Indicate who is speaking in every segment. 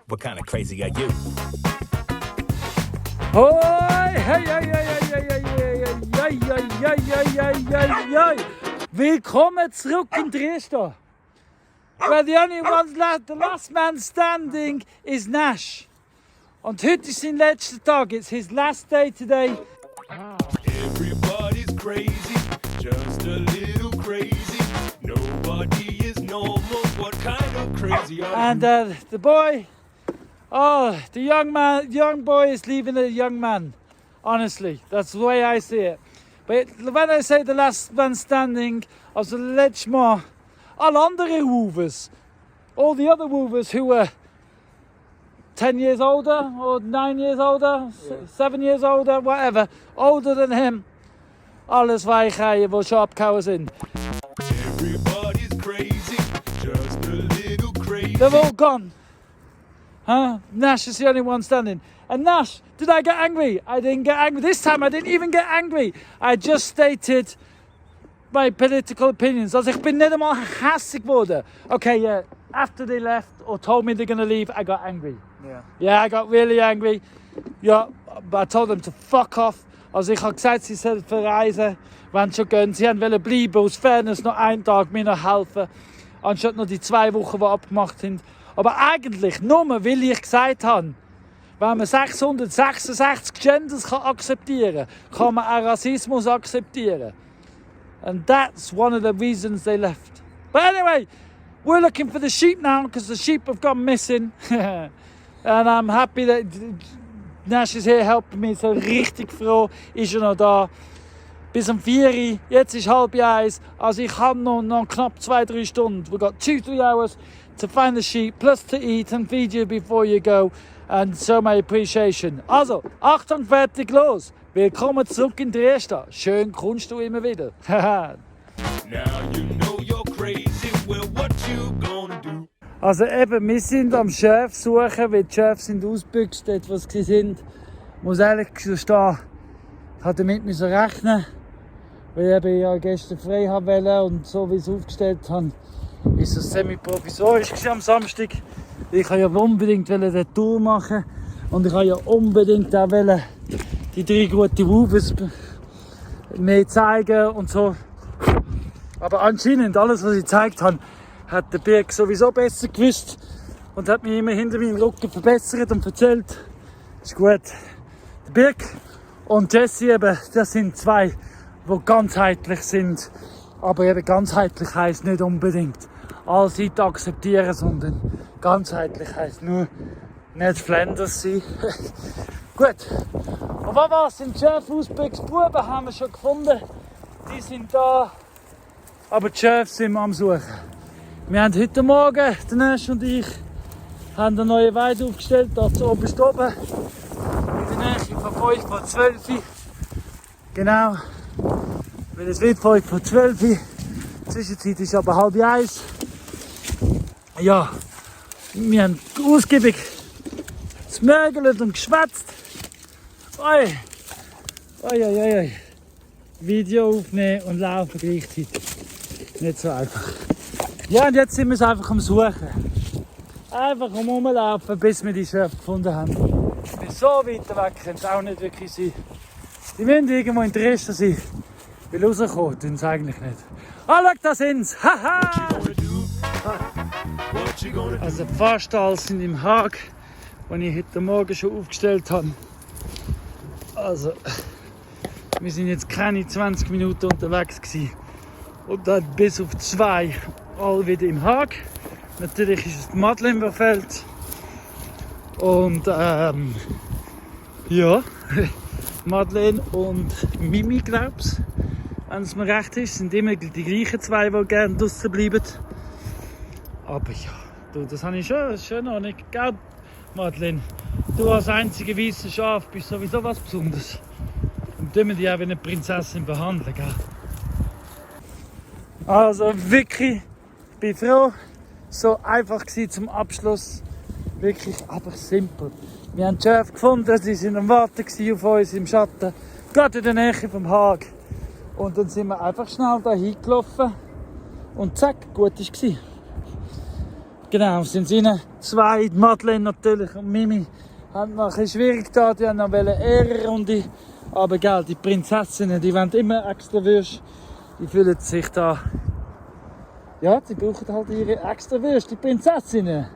Speaker 1: What kind of crazy are you?
Speaker 2: Hoi, hey, hey, hey, hey, hey, hey, hey, hey, hey, hey. Willkommen zurück in Dresden. Where the only one left, the last man standing is Nash. Und heute ist sein letzter Tag. It's his last day today.
Speaker 3: Everybody's crazy, just a little crazy. Nobody is normal. What kind of crazy are
Speaker 2: And the boy, the young boy is leaving the young man. Honestly, that's the way I see it. But when I say the last man standing, also letztes Mal, all andere Woovers, all the other Woovers who were 10 years older or 9 years older, 7 years older, whatever, older than him, alles Weicheier, die schon abgehauen sind.
Speaker 3: Everybody's crazy, just a little crazy.
Speaker 2: They've all gone. Huh? Nash is the only one standing. And Nash, did I get angry? I didn't get angry. This time I didn't even get angry. I just stated my political opinions. Also ich bin nicht einmal hässig geworden. Okay, yeah. After they left or told me they're going to leave, I got angry. Yeah, I got really angry. Yeah, but I told them to fuck off. Also ich habe gesagt, sie sollen verreisen, wenn sie schon gehen. Sie wollen bleiben, aus Fairness noch einen Tag mir noch helfen, anstatt noch die 2 Wochen, die abgemacht sind. Aber eigentlich nur, weil ich gesagt habe, wenn man 666 Genders akzeptieren kann man auch Rassismus akzeptieren. And that's one of the reasons they left. But anyway, we're looking for the sheep now because the sheep have gone missing. And I'm happy that Nash is here helping me. So richtig froh ist er noch da. Bis um 4 Uhr, jetzt ist 12:30. Also ich habe noch knapp 2-3 Stunden. We've got 2-3 hours to find the sheep, plus to eat and feed you before you go. And so my appreciation. Also, Achtung, fertig, los. Willkommen zurück in Dresden. Schön kommst du immer wieder.
Speaker 3: Now you know you're crazy. Well, what you gonna do?
Speaker 2: Also eben, wir sind am Schäf suchen, weil die Schäfe sind ausgebüxt, dort wo sie sind. Ich muss ehrlich gestehen, ich musste damit rechnen, weil ich ja gestern frei haben wollte und so wie ich es aufgestellt habe, ist es semi-provisorisch am Samstag. Ich wollte ja unbedingt eine Tour machen und ich wollte ja unbedingt auch die 3 guten Woovers mehr zeigen und so. Aber anscheinend, alles was ich gezeigt habe, hat der Birk sowieso besser gewusst und hat mich immer hinter meinem Rücken verbessert und erzählt, ist gut. Der Birk und Jesse eben, das sind 2, die ganzheitlich sind. Aber eben ganzheitlich heisst nicht unbedingt alle Seiten akzeptieren, sondern ganzheitlich heisst nur nicht Flanders sein. Gut. Und was sind Schäfe ausgebüxt? Buben haben wir schon gefunden. Die sind da. Aber die Schäfe sind wir am Suchen. Wir haben heute Morgen, der Nash und ich, haben eine neue Weide aufgestellt, da zu oben. In der Nähe von 5 vor 12. Genau. Weil es wird 5 vor 12. Die Zwischenzeit ist aber 12:30. Ja, wir haben ausgiebig gemögelt und geschwätzt. Oi. Video aufnehmen und laufen gleichzeitig. Nicht so einfach. Ja, und jetzt sind wir es einfach am Suchen. Einfach rumlaufen, bis wir die Schäfe gefunden haben. Weil so weit weg können es auch nicht wirklich sein. Die müssen irgendwo in Dresden sein. Weil rauskommen tun sie eigentlich nicht. Ah, schau, da sind's! Haha! Also fast alle sind im Hag, den ich heute Morgen schon aufgestellt habe. Also, wir sind jetzt keine 20 Minuten unterwegs gewesen. Und dann bis auf 2 alle wieder im Hag. Natürlich ist es die Madeleine-Feld. Und ja, Madeleine und Mimi, glaub's. Wenn es mir recht ist, sind immer die gleichen 2, die gerne draussen bleiben. Aber ja, du, das habe ich schon noch nicht, gell, Madeleine? Du als einzige weiße Schaf bist sowieso was Besonderes. Und tun wir dich auch wie eine Prinzessin behandeln, gell? Also wirklich, ich bin froh, so einfach gewesen zum Abschluss. Wirklich einfach simpel. Wir haben die Schäfe gefunden, sie waren am Warten auf uns im Schatten, gerade in der Nähe vom Hag. Und dann sind wir einfach schnell da hingelaufen und zack, gut war es. Genau, sind rein. Zwei, Madeleine natürlich und Mimi, haben noch ein bisschen schwierig getan. Die haben noch eine Ehrenrunde. Aber gell, die Prinzessinnen, die wollen immer extra Würste. Die fühlen sich da... Ja, sie brauchen halt ihre extra Würste, die Prinzessinnen.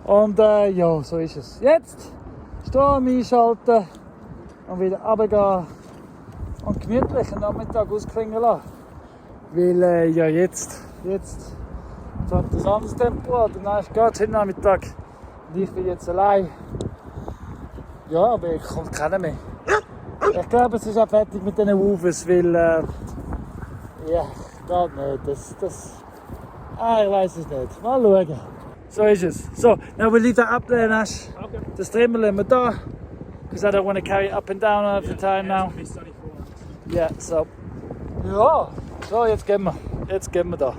Speaker 2: Und ja, so ist es. Jetzt Strom einschalten und wieder runtergehen und gemütlich den Nachmittag ausklingen lassen. Weil ja jetzt hat das anderes Tempo an. Dann geht es heute Nachmittag und ich bin jetzt allein. Ja, aber ich komme keiner mehr. Ich glaube, es ist auch fertig mit diesen Woofers, weil ja, geht nicht. Ich weiß es nicht. Mal schauen. So ist es. So, now we leave that up there, Nash.
Speaker 1: Okay.
Speaker 2: Das Trimmel lassen wir da. Because I don't want to carry it up and down all the time now.
Speaker 1: It's sunny for once.
Speaker 2: Ja, so. Ja, so, jetzt gehen wir. Jetzt gehen wir da.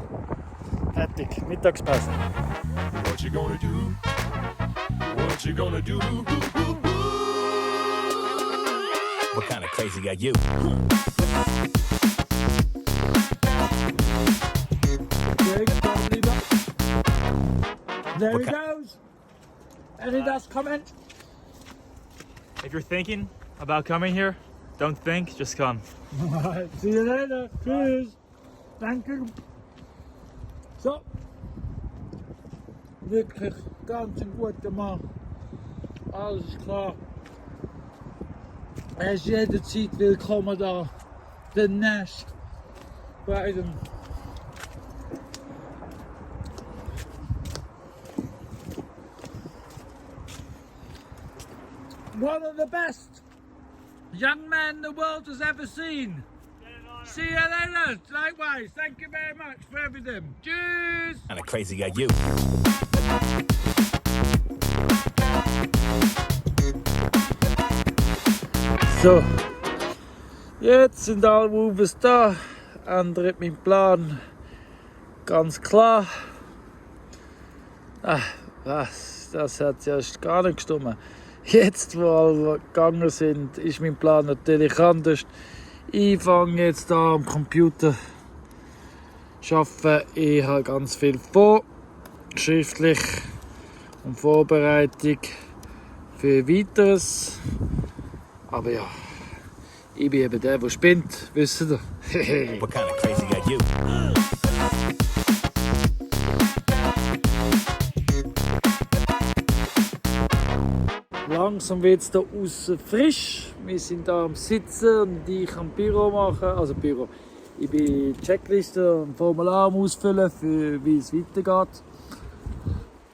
Speaker 2: Fertig. Mittagspause.
Speaker 3: What you gonna do? What you gonna do?
Speaker 4: What kind of crazy are you?
Speaker 2: There he
Speaker 4: Okay.
Speaker 2: goes. Any last comment?
Speaker 1: If you're thinking about coming here, don't think, just come.
Speaker 2: See you later. Tschüss. Danke. So. Wirklich ganz ein guter Mann. Alles ist klar. Er ist jederzeit willkommen da. Der Nash. Bei dem. One of the best young men the world has ever seen. See you later. Likewise. Thank you very much for everything. Cheers.
Speaker 4: Kind of crazy are you?
Speaker 2: So, jetzt sind alle Woofers da. Ändert meinen Plan ganz klar. Was? Das hat ja erst gar nicht gestimmt. Jetzt, wo alle gegangen sind, ist mein Plan natürlich anders. Ich fange jetzt da am Computer zu arbeiten. Ich habe ganz viel vor, schriftlich und Vorbereitung für Weiteres. Aber ja, ich bin eben der spinnt, wisst ihr.
Speaker 4: What kind of crazy are you?
Speaker 2: Langsam wird es hier außen frisch. Wir sind hier am Sitzen und ich am Büro machen. Also Büro. Ich bin Checkliste und Formular am Ausfüllen, für wie es weitergeht.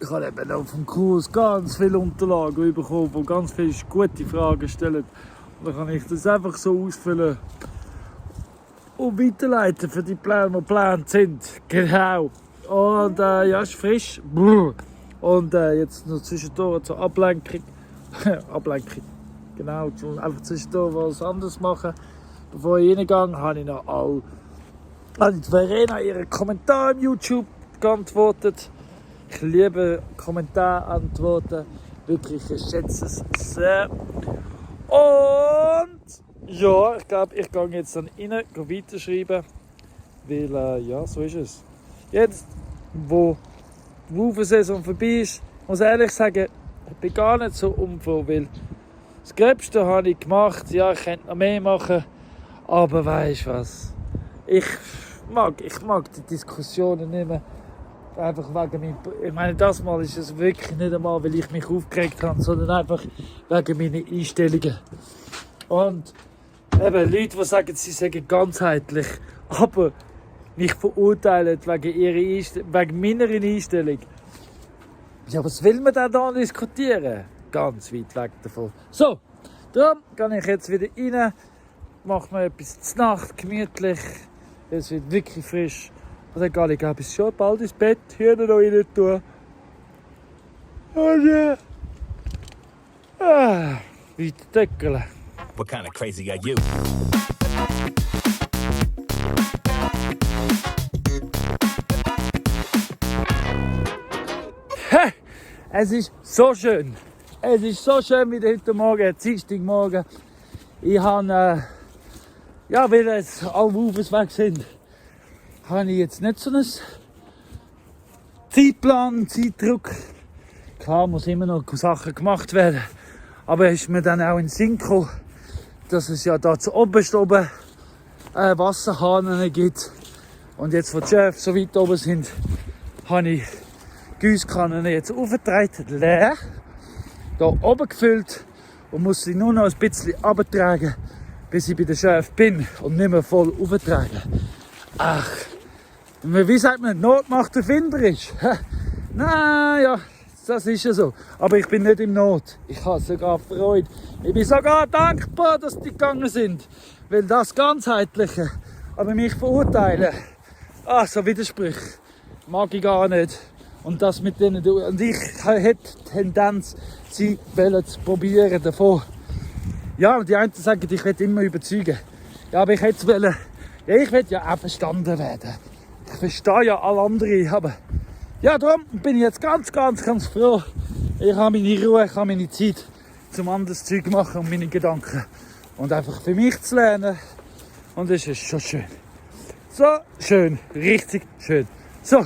Speaker 2: Ich habe eben auch vom Kurs ganz viele Unterlagen bekommen, die ganz viele gute Fragen stellen. Und dann kann ich das einfach so ausfüllen und weiterleiten für die Pläne, die geplant sind. Genau. Und ja, es ist frisch. Und jetzt noch zwischendurch zur Ablenkung. Ablenkung. Genau, einfach zwischendurch was anderes machen. Bevor ich reingehe, habe ich noch an Verena ihren Kommentar im YouTube geantwortet. Ich liebe Kommentarantworten. Wirklich, ich schätze es sehr. Und ja, ich glaube, ich gehe jetzt dann rein, weiterschreiben. Weil, ja, so ist es. Jetzt, wo die Woofensaison vorbei ist, muss ich ehrlich sagen, ich bin gar nicht so umfroh, weil das Gröbste habe ich gemacht. Ja, ich könnte noch mehr machen. Aber weißt du was? Ich mag die Diskussionen nicht mehr. Einfach wegen meinem... Ich meine, das Mal ist es wirklich nicht einmal, weil ich mich aufgeregt habe, sondern einfach wegen meiner Einstellungen. Und eben Leute, die sagen, sie sagen ganzheitlich, aber mich verurteilen wegen meiner Einstellung. Ja, was will man denn da diskutieren? Ganz weit weg davon. So, darum gehe ich jetzt wieder rein, mache mir etwas zur Nacht, gemütlich. Es wird wirklich frisch. Und dann gehe ich, glaube ich, schon bald ins Bett, hier noch rein tun. Und ja, weiter deckeln.
Speaker 4: What kind of crazy are you?
Speaker 2: Es ist so schön. Es ist so schön wie heute Morgen, Dienstagmorgen. Ich habe, ja, weil jetzt alle Woofers weg sind, habe ich jetzt nicht so ein Zeitplan, Zeitdruck. Klar muss immer noch Sachen gemacht werden. Aber ist mir dann auch in den Sinn gekommen, dass es ja da zu oberst oben Wasserhahnen gibt. Und jetzt, wo die Schäfe so weit oben sind, habe ich Gießkannen jetzt aufgetragen, leer, da oben gefüllt und muss sie nur noch ein bisschen runtertragen, bis ich bei den Schäfen bin und nicht mehr voll auftragen. Ach, wie sagt man, Not macht erfinderisch. Naja, das ist ja so. Aber ich bin nicht im Not. Ich habe sogar Freude. Ich bin sogar dankbar, dass die gegangen sind. Weil das Ganzheitliche, aber mich verurteilen, so Widersprüche, mag ich gar nicht. Und das mit denen, und ich hätte die Tendenz, sie zu probieren davon. Ja, und die einen sagen, ich will immer überzeugen. Ja, aber ich hätte wollen, ja, ich will ja auch verstanden werden. Ich verstehe ja alle anderen, aber ja, darum bin ich jetzt ganz froh. Ich habe meine Ruhe, ich habe meine Zeit zum anderes Zeug machen und meine Gedanken. Und einfach für mich zu lernen. Und das ist schon schön. So schön, richtig schön. So,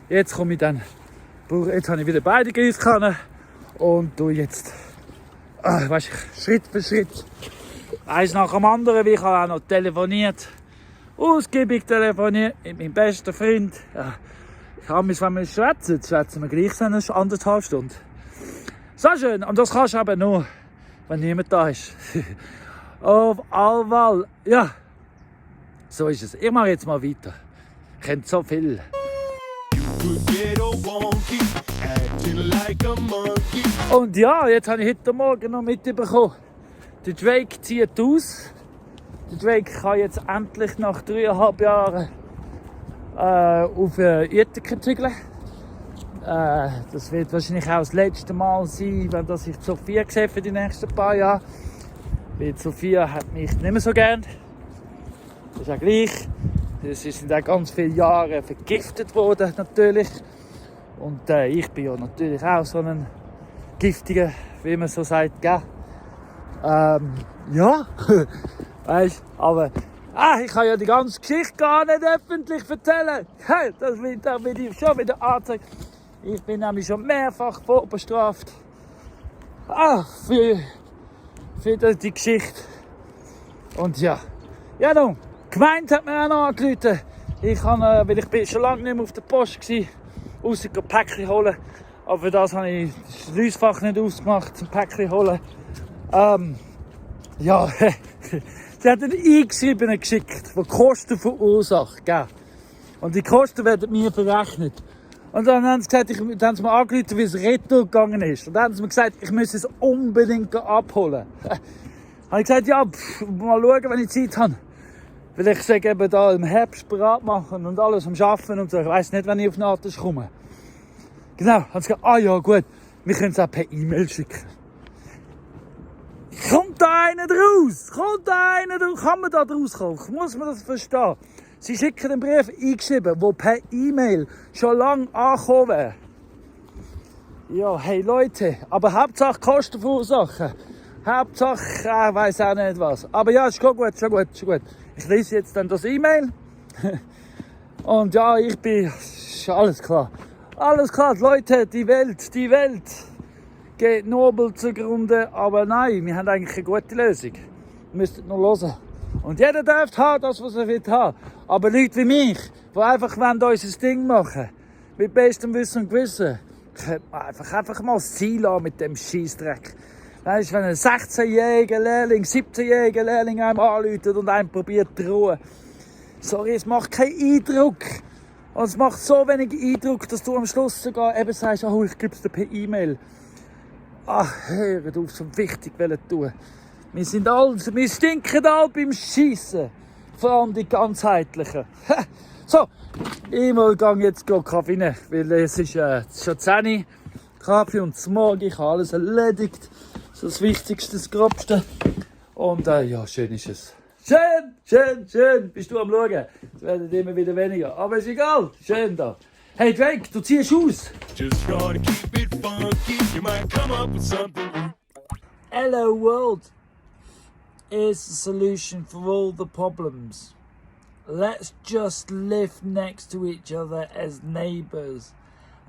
Speaker 2: jetzt komme ich dann. Jetzt habe ich wieder beide Gießkannen. Und tu jetzt, Schritt für Schritt. Eins nach dem anderen, wie ich habe auch noch telefoniert. Ausgiebig telefoniert mit meinem besten Freund. Ja, ich habe mich, wenn wir schwätzen wir gleich so eine 1,5 Stunden. So schön, und das kannst du eben nur, wenn niemand da ist. Auf allweil, ja, so ist es. Ich mache jetzt mal weiter. Ich kenne so viel.
Speaker 3: Could get all wonky, acting like a monkey.
Speaker 2: Und ja, jetzt habe ich heute Morgen noch mitbekommen, der Drake zieht aus. Der Drake kann jetzt endlich nach 3,5 Jahren auf Ithaca zügeln. Das wird wahrscheinlich auch das letzte Mal sein, wenn das ich Sophia sehe für die nächsten paar Jahre. Weil Sophia hat mich nicht mehr so gern. Das ist auch gleich. Sie sind auch ganz viele Jahre vergiftet worden, natürlich. Und ich bin ja natürlich auch so ein Giftiger, wie man so sagt, gell? Ja, weißt, aber ich kann ja die ganze Geschichte gar nicht öffentlich erzählen. Hey, da will ich schon wieder anzeigen. Ich bin nämlich schon mehrfach vorbestraft. Für die Geschichte. Und ja, nun, gemeint hat mir auch noch angerufen. Weil ich bin schon lange nicht mehr auf der Post war, ausser ein Päckchen holen. Aber für das habe ich das Schliessfach nicht ausgemacht, zum Päckchen holen. Ja, sie hat einen eingeschriebenen geschickt, der Kosten verursacht, gell? Und die Kosten werden mir verrechnet. Und dann haben sie gesagt, dann haben sie mir angerufen, wie es retour gegangen ist. Und dann haben sie mir gesagt, ich müsse es unbedingt abholen. Habe ich gesagt, ja, mal schauen, wenn ich Zeit habe. Weil ich sage eben da im Herbst bereit machen und alles am Arbeiten und so. Ich weiss nicht, wenn ich auf Natas komme. Genau, haben sie gesagt, ja gut, wir können es auch per E-Mail schicken. Kommt da einer draus? Kann man da draus kommen? Muss man das verstehen? Sie schicken einen Brief eingeschrieben, der per E-Mail schon lange angekommen wäre. Ja, hey Leute, aber Hauptsache Kosten verursachen. Hauptsache, ich weiss auch nicht was. Aber ja, ist schon gut. Ich lese jetzt dann das E-Mail. Und ja, ist alles klar. Alles klar, Leute, die Welt geht nobel zugrunde. Aber nein, wir haben eigentlich eine gute Lösung. Ihr müsst nur hören. Und jeder darf haben, das, was er will haben. Aber Leute wie mich, die einfach unser Ding machen, mit bestem Wissen und Gewissen, könnte man einfach mal das Ziel haben mit dem Scheissdreck. Weißt du, wenn ein 16-jähriger Lehrling, 17-jähriger Lehrling einem anruft und einem probiert zu drohen. Sorry, es macht keinen Eindruck. Und es macht so wenig Eindruck, dass du am Schluss sogar eben sagst, ich gebe es dir per E-Mail. Hört auf, so wichtig tun. Wir stinken alle beim Schiessen. Vor allem die ganzheitlichen. So, ich gehe jetzt Kaffee rein, weil es ist schon 10 Uhr. Kaffee und zum Morgen, ich habe alles erledigt. So das Wichtigste, das Grobste. Und ja, schön ist es. Schön, bist du am Schauen. Es werden immer wieder weniger, aber ist egal, schön da. Hey Drake, du ziehst aus.
Speaker 3: Just try to keep it funky. You might come up with something.
Speaker 2: Hello world is the solution for all the problems. Let's just live next to each other as neighbours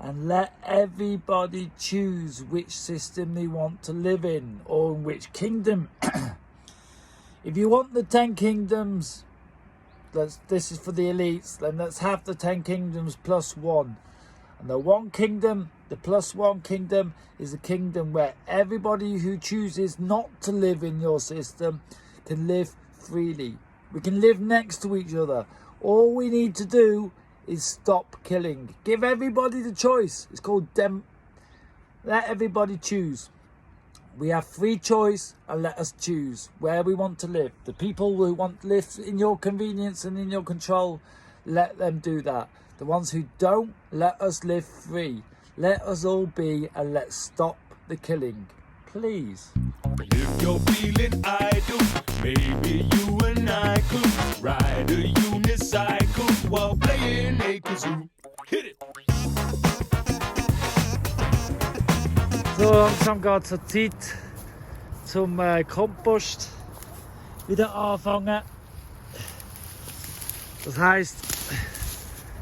Speaker 2: and let everybody choose which system they want to live in or in which kingdom. If you want the 10 kingdoms, this is for the elites, then let's have the 10 kingdoms plus 1. And the one kingdom, the plus 1 kingdom, is a kingdom where everybody who chooses not to live in your system can live freely. We can live next to each other. All we need to do is stop killing. Give everybody the choice. It's called let everybody choose. We have free choice, and let us choose where we want to live. The people who want to live in your convenience and in your control, let them do that. The ones who don't, let us live free. Let us all be, and let's stop the killing. Please.
Speaker 3: If you're feeling idle, maybe you and I could ride a unicycle while playing a kazoo. Hit it!
Speaker 2: So langsam geht es zur Zeit zum Kompost wieder anfangen. Das heisst,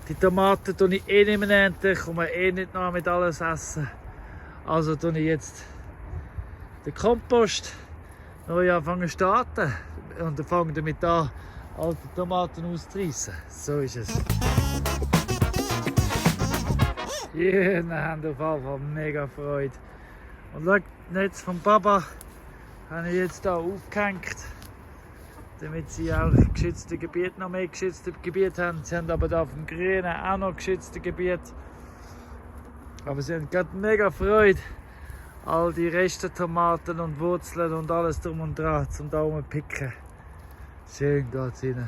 Speaker 2: die Tomaten tue ich eh nicht mehr ernten, ich komme eh nicht nach mit alles essen. Also tue ich jetzt den Kompost neu anfangen zu starten und dann fange damit an, alte Tomaten auszureissen. So ist es. Ja, wir haben auf jeden Fall mega Freude. Und schau, das Netz vom Papa habe ich jetzt hier aufgehängt, damit sie auch geschützte Gebiete, noch mehr geschützte Gebiete haben. Sie haben aber da auf dem Grünen auch noch geschützte Gebiete. Aber sie haben gerade mega Freude, all die Reste Tomaten und Wurzeln und alles drum und dran zum da picken. Schön geht's rein.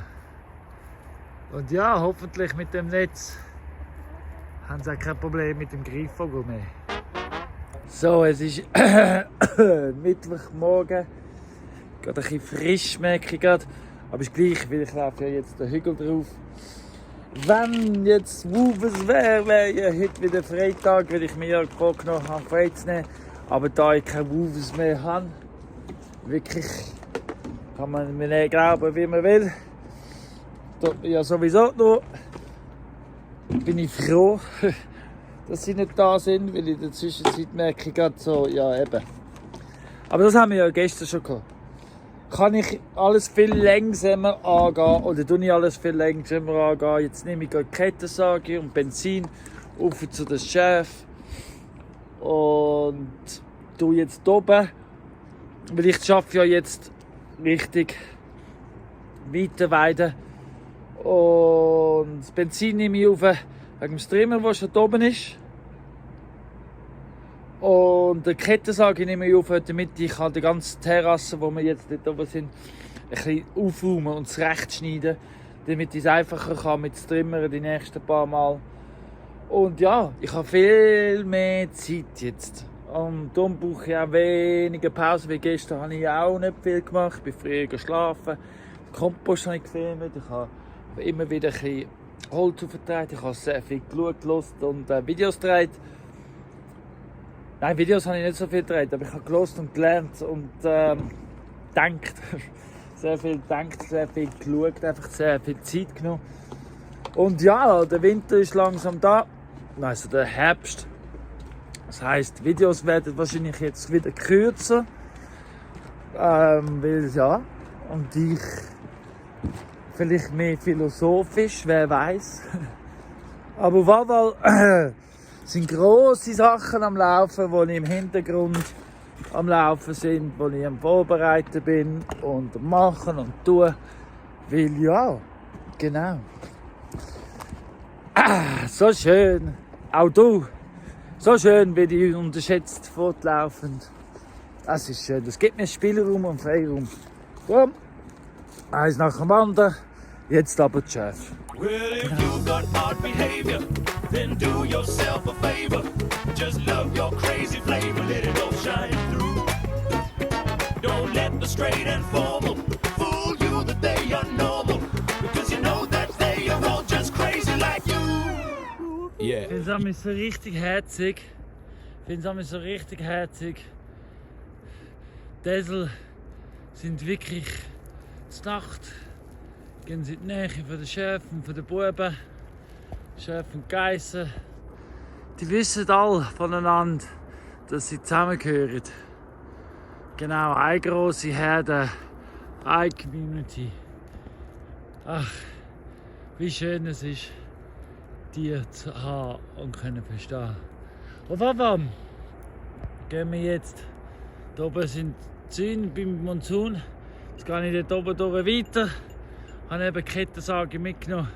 Speaker 2: Und ja, hoffentlich mit dem Netz haben sie auch kein Problem mit dem Greifvogel mehr. So, es ist Mittwochmorgen. Gerade ein bisschen frisch, merke ich gerade. Aber ist gleich, weil ich laufe ja jetzt den Hügel drauf. Wenn jetzt Wuvers wäre ja heute wieder Freitag, weil ich mir ja vorgenommen habe, frei zu nehmen. Aber da ich keine Wuvers mehr habe, wirklich kann man mir nicht glauben, wie man will. Ja, sowieso noch bin ich froh, dass sie nicht da sind, weil in der Zwischenzeit merke ich gerade so, ja eben. Aber das haben wir ja gestern schon gehabt. Kann ich alles viel langsamer angehen oder tue ich alles viel langsamer angehen? Jetzt nehme ich gerade Kettensage und Benzin auf zu den Chef und tue jetzt oben, weil ich schaffe ja jetzt richtig Weiterweide und das Benzin nehme ich auf wegen dem Streamer, der schon oben ist. Und die Kettensage nehme ich auf, damit ich die ganze Terrasse, wo wir jetzt dort oben sind, ein bisschen aufräumen und zurechtschneiden, damit ich es einfacher kann mit Streamern die nächsten paar Mal. Und ja, ich habe viel mehr Zeit jetzt. Und darum brauche ich auch weniger Pause, wie gestern habe ich auch nicht viel gemacht. Ich bin früher geschlafen, den Kompost habe ich gefilmt, ich habe immer wieder ein bisschen Holz aufgetragen, ich habe sehr viel geschaut, gehört und Videos gedreht. Nein, Videos habe ich nicht so viel gedreht, aber ich habe gehört und gelernt und gedacht. Sehr viel gedacht, sehr viel geschaut, einfach sehr viel Zeit genommen. Und ja, der Winter ist langsam da, also der Herbst. Das heisst, Videos werden wahrscheinlich jetzt wieder kürzer. Weil ja, und ich vielleicht mehr philosophisch, wer weiß. Aber auf jeden Fall sind grosse Sachen am Laufen, die im Hintergrund am Laufen sind, wo ich am Vorbereiten bin und am Machen und tun. Weil ja, genau. So schön. Auch du. So schön, wie die unterschätzt fortlaufend. Das ist schön. Das gibt mir Spielraum und Freiraum. Komm. Eins nach dem anderen. Jetzt aber Chef.
Speaker 3: Well, if you've got odd behavior, then do yourself a favor. Just love your crazy flavor, let it all shine through. Don't let the straight and formal fool you that they are normal, because you know that they are all just crazy like you. Yeah.
Speaker 2: Ich finde es so richtig herzig. Die Esel sind wirklich zur Nacht. Gehen sie in die Nähe von den Schäfen, von den Buben, Schäfen und Geissen. die wissen alle voneinander, dass sie zusammengehören. Genau, eine grosse Herde, eine Community. Ach, wie schön es ist, Tiere zu haben und können verstehen. Auf Abwam gehen wir jetzt. Hier oben sind die Zäune beim Monsun. Jetzt gehe ich dort oben durch weiter. Ich habe eben die Kettensage mitgenommen,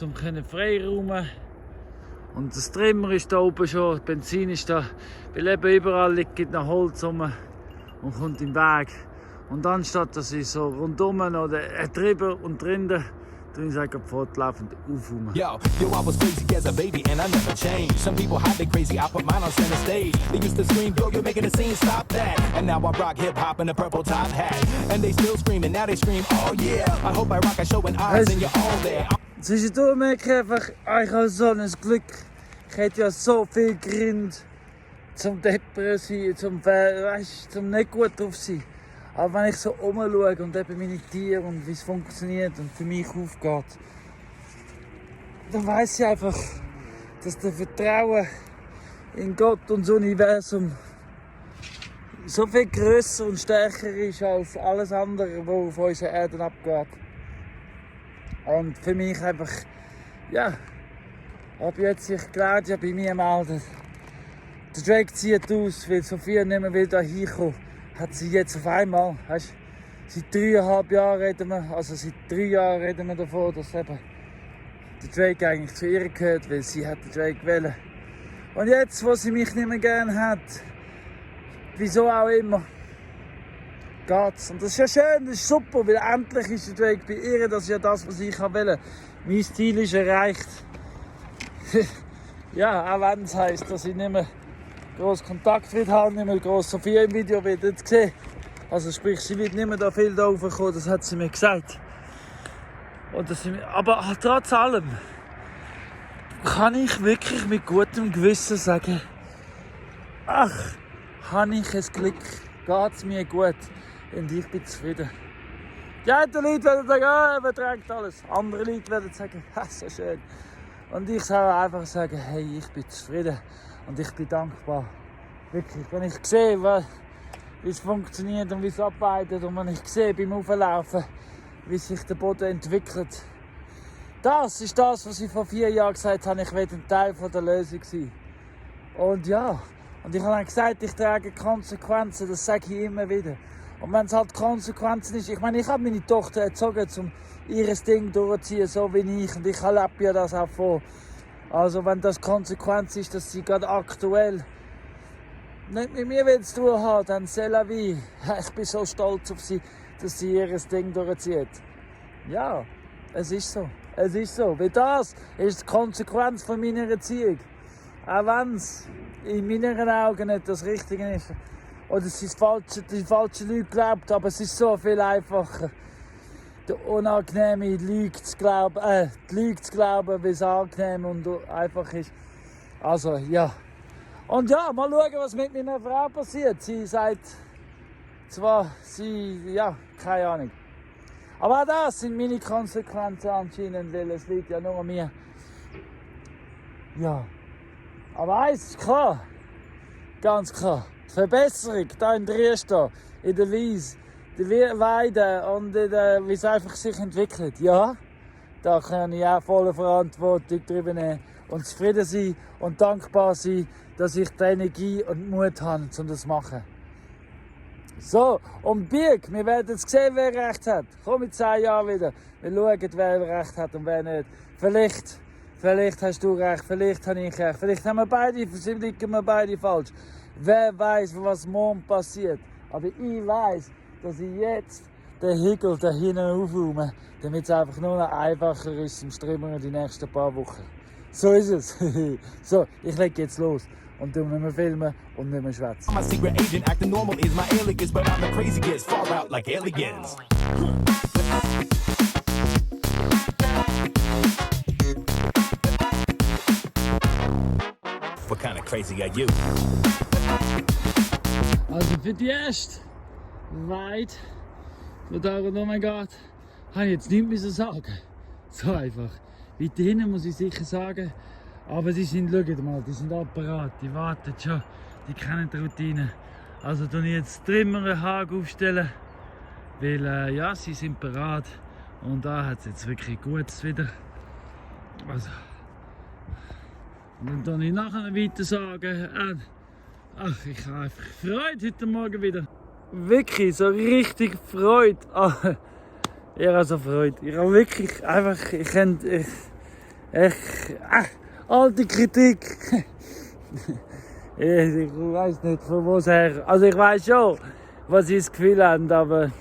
Speaker 2: um freiräumen. Und das Trimmer ist da oben schon, das Benzin ist da. Weil eben überall liegt noch Holz rum und kommt im Weg. Und anstatt dass ich so rundum oder drüber und drinnen, tue ich einfach fortlaufend aufräumen.
Speaker 4: Yo, I was crazy as a baby and I never changed. Some people hide they crazy, I put mine on center stage. They used to scream, yo, you're making a scene, stop that. And now I rock hip hop in a purple top hat. And they still scream and now they scream, oh yeah. I hope I rock a show in eyes and you're all there.
Speaker 2: Zwischendurch merke ich einfach, ich habe so ein Glück. Ich hätte ja so viel Gründe zum Deppern sein, zum nicht gut drauf sein. Aber wenn ich so umschaue und eben meine Tiere und wie es funktioniert und für mich aufgeht, dann weiss ich einfach, dass der Vertrauen in Gott und das Universum so viel grösser und stärker ist als alles andere, was auf unserer Erde abgeht. Und für mich einfach, ja, ab jetzt sich Claudia bei mir meldet. Der Drake zieht aus, weil Sophia nicht mehr da hinkommen. Hat sie jetzt auf einmal, weißt, seit 3,5 Jahren reden wir, also seit 3 Jahren reden wir davon, dass eben der Drake eigentlich zu ihr gehört, weil sie hat den Drake wollen. Und jetzt, wo sie mich nicht mehr gerne hat, wieso auch immer, geht's. Und das ist ja schön, das ist super, weil endlich ist der Drake bei ihr, das ist ja das, was ich wollte. Mein Ziel ist erreicht. Ja, auch wenn es heisst, dass ich nicht mehr groß Kontakt wird haben, nicht mehr groß Sophia im Video wird sehen. Also sprich, sie wird nicht mehr da viel da raufkommen, das hat sie mir gesagt. Und aber trotz allem kann ich wirklich mit gutem Gewissen sagen, ach, habe ich ein Glück, geht es mir gut und ich bin zufrieden. Die einen Leute werden sagen, er überträgt alles. Andere Leute werden sagen, so schön. Und ich soll einfach sagen, hey, ich bin zufrieden und ich bin dankbar. Wirklich, wenn ich sehe, wie es funktioniert und wie es arbeitet und wenn ich sehe beim Auflaufen, wie sich der Boden entwickelt. Das ist das, was ich vor 4 Jahren gesagt habe, ich will ein Teil der Lösung sein. Und ja, und ich habe dann gesagt, ich trage Konsequenzen, das sage ich immer wieder. Und wenn es halt Konsequenzen ist, ich meine, ich habe meine Tochter erzogen, um ihr Ding durchzuziehen, so wie ich. Und ich lebe ja das auch vor. Also wenn das Konsequenz ist, dass sie gerade aktuell nicht mit mir zu tun hat, dann c'est la vie. Ich bin so stolz auf sie, dass sie ihr Ding durchzieht. Ja, es ist so. Es ist so. Weil das ist die Konsequenz von meiner Erziehung. Auch wenn es in meinen Augen nicht das Richtige ist. Oder es ist die falschen Leute glaubt, aber es ist so viel einfacher, die unangenehme Lüge zu glauben, weil es angenehm und einfach ist. Also, ja. Und ja, mal schauen, was mit meiner Frau passiert. Sie sagt zwar, keine Ahnung. Aber auch das sind meine Konsequenzen anscheinend, weil es liegt ja nur an mir. Ja. Aber eins ist klar, ganz klar. Die Verbesserung hier in Triester, in der Wies, der Weide und wie es einfach sich entwickelt. Ja, da kann ich auch volle Verantwortung darüber nehmen und zufrieden sein und dankbar sein, dass ich die Energie und Mut habe, um das zu machen. So, und Birg, wir werden jetzt sehen, wer recht hat. Komm in 10 Jahren wieder. Wir schauen, wer recht hat und wer nicht. Vielleicht hast du recht, vielleicht habe ich recht. Vielleicht liegen wir beide falsch. Wer weiß, was morgen passiert. Aber ich weiß, dass ich jetzt den Hügel da hinten aufräume, damit es einfach nur noch einfacher ist zum Streamen die nächsten paar Wochen. So ist es. So, ich lege jetzt los. Und du nicht mehr filmen und nicht mehr schwätzen.
Speaker 4: My secret agent acting normal is my alias, but I'm the craziest, far out like aliens. What kind of crazy are you?
Speaker 2: Also für die erste Weide, die da rundherum geht, habe ich jetzt nichts sagen. So einfach. Weiter hinten muss ich sicher sagen, Aber die sind, schaut mal, die sind apparat, die warten schon, die kennen die Routine. Also tue ich jetzt Trimmer einen Haken aufstellen, weil ja, sie sind bereit. Und da hat es jetzt wirklich Gutes wieder. Also, und dann tue ich nachher weiter sagen, ach, ich habe einfach Freude heute Morgen wieder. Wirklich, so richtig Freude. Ich habe so Freude. Ich habe wirklich einfach, alte Kritik. Ich weiß nicht von wo es her. Also ich weiß schon, was sie das Gefühl haben, aber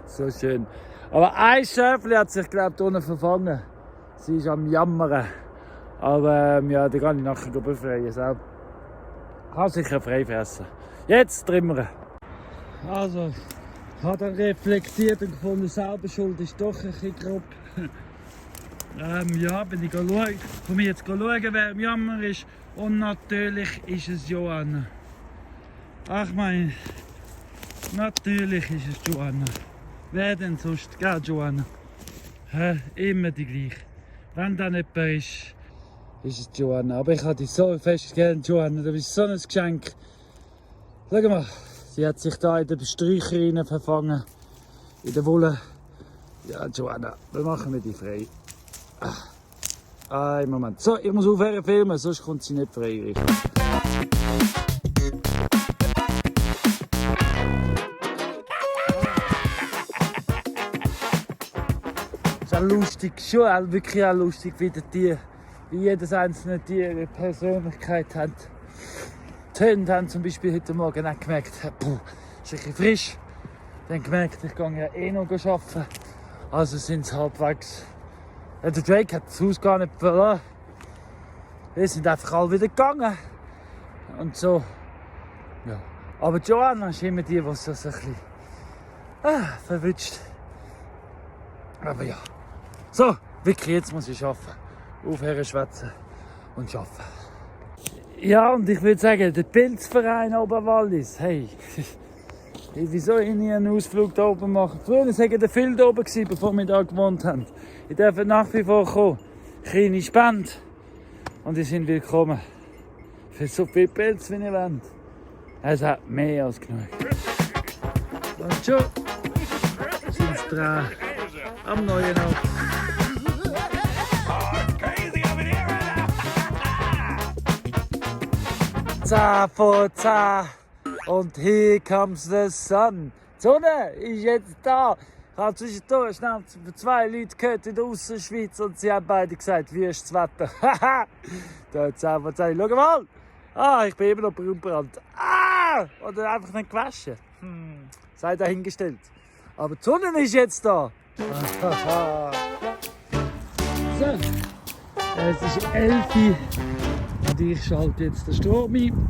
Speaker 2: so schön. Aber ein Schäfli hat sich, glaube ich, unten verfangen. Sie ist am Jammern. Aber ja, die kann ich nachher befreien. So. Kann sicher frei fressen. Jetzt Trimmer. Also, ich habe dann reflektiert und gefunden, selber Schuld ist doch ein bisschen grob. Ja, bin ich schauen. Von mir jetzt schauen, wer im Jammer ist. Und natürlich ist es Joanna. Ach mein, natürlich ist es Joanna. Wer denn sonst? Gell, Joanna? Immer die gleiche. Wenn dann jemand ist es Joanna. Aber ich habe dich so fest gern, Joanna. Du bist so ein Geschenk. Schau mal, sie hat sich da in den Sträuchern verfangen. In der Wolle. Ja, Joanna, wir machen wir die frei. Im Moment. So, ich muss aufhören filmen, sonst kommt sie nicht frei. Richtig. Es ist auch lustig, schon auch wirklich auch lustig, wie die Tiere, wie jedes einzelne Tier eine Persönlichkeit hat. Die Hunde haben zum Beispiel heute Morgen auch gemerkt, es ist ein bisschen frisch. Dann gemerkt, ich gehe ja eh noch arbeiten. Also sind sie halbwegs. Der Drake hat das Haus gar nicht verloren. Wir sind einfach alle wieder gegangen. Und so. Ja. Aber Joanna ist immer die, die so ein bisschen verwünscht. Aber ja. So, wirklich, jetzt muss ich arbeiten. Aufhören, schwätzen und arbeiten. Ja, und ich würde sagen, der Pilzverein Oberwallis, hey. Wieso ich nie einen Ausflug da oben machen? Früher war der viel da oben, bevor wir hier gewohnt haben. Ich darf nach wie vor kommen. Kleine Spende. Und die sind willkommen. Für so viel Pilz, wie ihr wollt. Es hat mehr als genug. Und schon sind sie dran. Am neuen Ort. Zah vor Zah. Und here comes the sun. Die Sonne ist jetzt da. Ich habe zwischendurch schnell von 2 Leuten gehört in der Aussenschweiz und sie haben beide gesagt, wie ist das Wetter? Haha! Da hat es einfach gesagt, schau mal! Ich bin immer noch braunbrannt. Oder einfach nicht gewaschen. Sei dahingestellt. Aber die Sonne ist jetzt da. So, es ist 11 Uhr und ich schalte jetzt den Strom ein.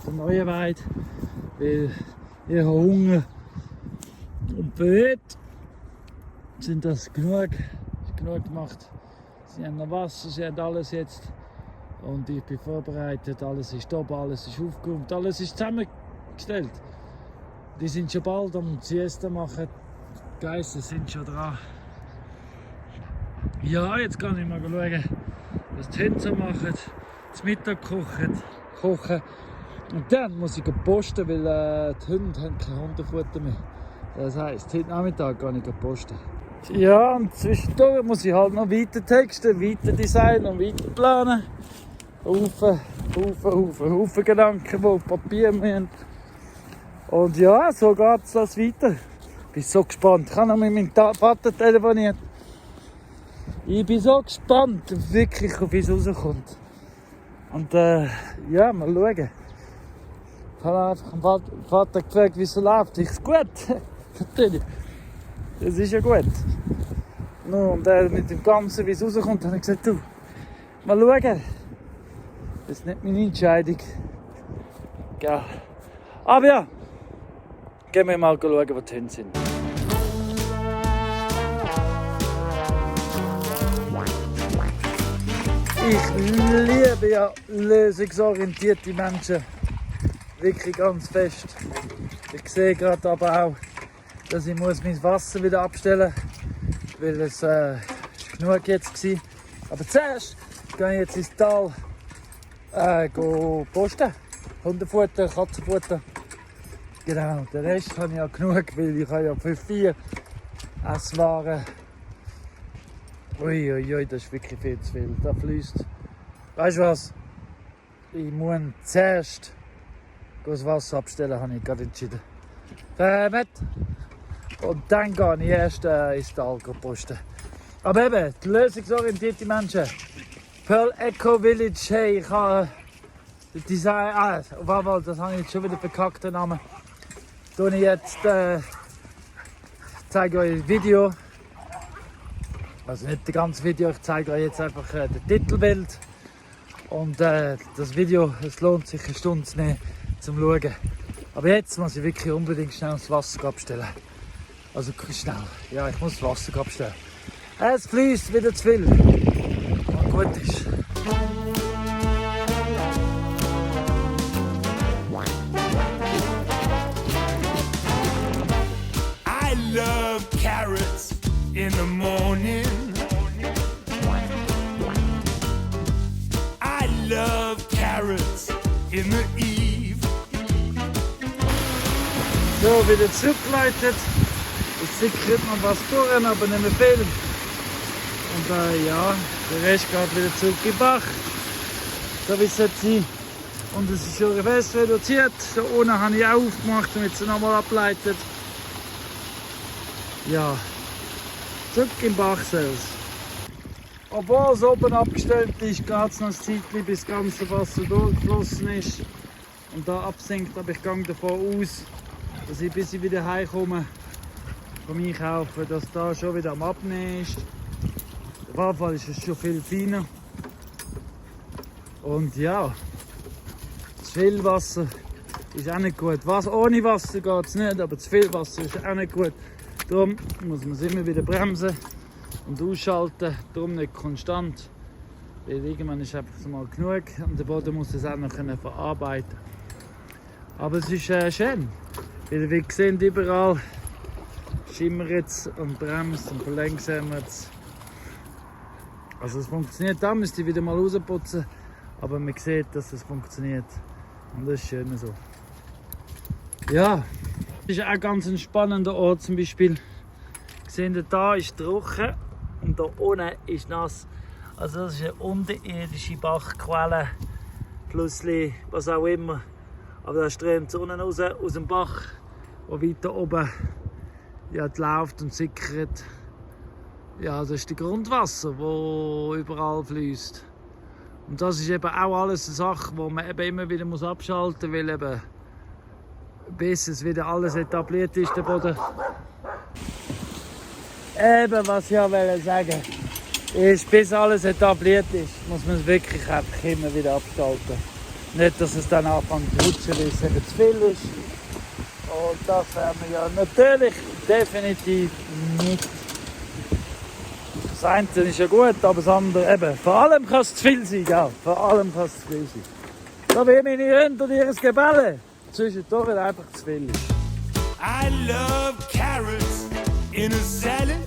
Speaker 2: Der neuen Weide, weil ich habe Hunger und bewegt. Sind das genug gemacht. Sie haben noch Wasser, sie haben alles jetzt und ich bin vorbereitet. Alles ist da, alles ist aufgeräumt, alles ist zusammengestellt. Die sind schon bald am Siesta machen. Die Geister sind schon dran. Ja, jetzt kann ich mal schauen, was die Hunde so machen. Zum Mittag kochen. Und dann muss ich posten, weil die Hunde haben kein Hundefutter mehr. Das heisst, heute Nachmittag kann ich posten. Ja, und zwischendurch muss ich halt noch weiter texten, weiter designen und weiter planen. Haufen Gedanken, die auf Papier müssen. Und ja, so geht es das weiter. Ich bin so gespannt. Ich habe noch mit meinem Vater telefoniert. Ich bin so gespannt, wirklich, wie es rauskommt. Und ja, mal schauen. Ich habe einfach dem Vater gefragt, wie es so läuft. Ich so, gut. Natürlich. Das ist ja gut. Und mit dem Ganzen, wie es rauskommt, habe ich gesagt, du, mal schauen. Das ist nicht meine Entscheidung. Ja. Aber ja, gehen wir mal schauen, wo die Hunde sind. Ich liebe ja lösungsorientierte Menschen. Wirklich ganz fest. Ich sehe gerade aber auch, dass ich mein Wasser wieder abstellen weil es genug jetzt war. Aber zuerst gehe ich jetzt ins Tal posten. Hundefutter, Katzenfutter. Genau, den Rest habe ich ja genug, weil ich habe ja für 4 Esswaren. Uiuiui, das ist wirklich viel zu viel. Da fließt. Weißt du was? Ich muss zuerst das Wasser abstellen, habe ich gerade entschieden. Und dann gehe ich erst ins Tal posten. Aber eben, die lösungsorientierte Menschen. Pearl Eco Village, hey, ich habe den Design. Warte, das habe ich jetzt schon wieder verkackt, den Namen. Tue ich jetzt, zeige euch ein Video. Also nicht das ganze Video, ich zeige euch jetzt einfach das Titelbild. Und das Video, es lohnt sich eine Stunde zu nehmen, zum Schauen. Aber jetzt muss ich wirklich unbedingt schnell das Wasser abstellen. Also schnell, ja, ich muss das Wasser abstellen. Es fließt wieder zu viel. Und gut ist.
Speaker 3: I love carrots in the morning. I love carrots in the eve.
Speaker 2: So, wieder zurückgeleitet. Jetzt sickert noch was durch, aber nicht mehr viel. Und ja, der Rest geht wieder zurück in den Bach. So wie es sein sollte. Und es ist schon fest reduziert. Da unten habe ich auch aufgemacht, damit es nochmal ableitet. Ja, zurück im Bach selbst. Obwohl es oben abgestellt ist, geht es noch ein Zeitchen, bis das ganze Wasser durchgeflossen ist und da absinkt. Aber ich gehe davon aus, dass ich, bis ich wieder heimkomme vom Einkaufen, dass da schon wieder am Abnehmen ist. Auf jeden Fall ist es schon viel feiner. Und ja, zu viel Wasser ist auch nicht gut. Ohne Wasser geht es nicht, aber zu viel Wasser ist auch nicht gut. Darum muss man es immer wieder bremsen und ausschalten. Darum nicht konstant. Weil irgendwann ist einfach mal genug und der Boden muss es auch noch verarbeiten. Aber es ist schön. Weil wir sehen, überall schimmert es und bremst und verlangsamt es. Also es funktioniert, da müsste ich wieder mal rausputzen, aber man sieht, dass es funktioniert. Und das ist schön so. Ja, das ist auch ganz ein spannender Ort zum Beispiel. Seht ihr, da ist trocken und da unten ist nass. Also das ist eine unterirdische Bachquelle, Flüssli, was auch immer. Aber da strömt die Sonne raus aus dem Bach, wo weiter oben ja, läuft und sickert. Ja, das ist das Grundwasser, das überall fließt. Und das ist eben auch alles eine Sache, die man eben immer wieder abschalten muss, weil eben bis es wieder alles etabliert ist, der Boden. Eben, was ich auch sagen ist, bis alles etabliert ist, muss man es wirklich einfach immer wieder abschalten. Nicht, dass es dann anfängt zu rutschen, weil es eben zu viel ist. Und das werden wir ja natürlich definitiv nicht. Das eine ist ja gut, aber das andere eben. Vor allem kann es zu viel sein, gell? Vor allem kann es zu viel sein. Da wie meine Hunde und ihr Gebelle. Zwischendurch wird einfach zu viel.
Speaker 3: I love carrots in a salad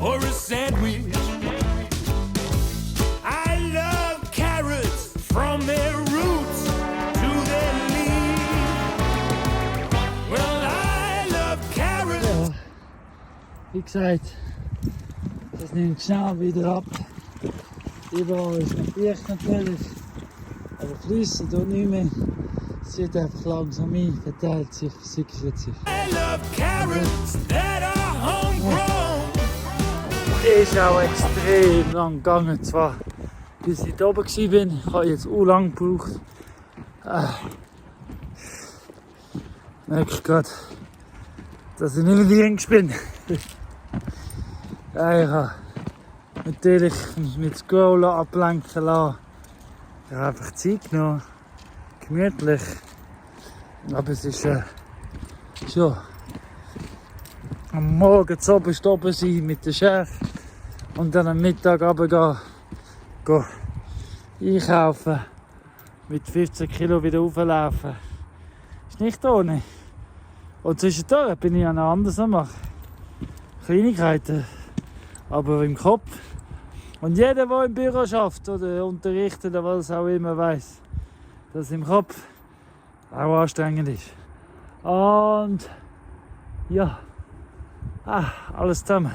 Speaker 3: or a sandwich. I love carrots from their roots to their leaves. Well, I love carrots.
Speaker 2: Ja, wie gesagt, das nimmt schnell wieder ab. Überall ist noch dicht natürlich, aber fließen tut nicht mehr. Es wird einfach langsam ein, verteilt sich, versickert sich.
Speaker 3: I love carrots that are homegrown.
Speaker 2: Ist auch extrem lang gegangen, zwar bis ich da oben war. Ich habe jetzt auch lang gebraucht. Merke ich gerade, dass ich nicht mehr links bin. Ja, ich habe natürlich mit Scrollen ablenken lassen. Ich habe einfach Zeit genommen. Gemütlich. Aber es ist schon am Morgen zu oben sein mit dem Chef und dann am Mittag runtergehen, einkaufen, mit 15 Kilo wieder rauflaufen. Ist nicht ohne. Und zwischendurch bin ich ja noch anders am machen. Kleinigkeiten. aber im Kopf. Und jeder, der im Büro arbeitet oder unterrichtet oder was auch immer, weiß, dass im Kopf auch anstrengend ist. Und ja, alles zusammen.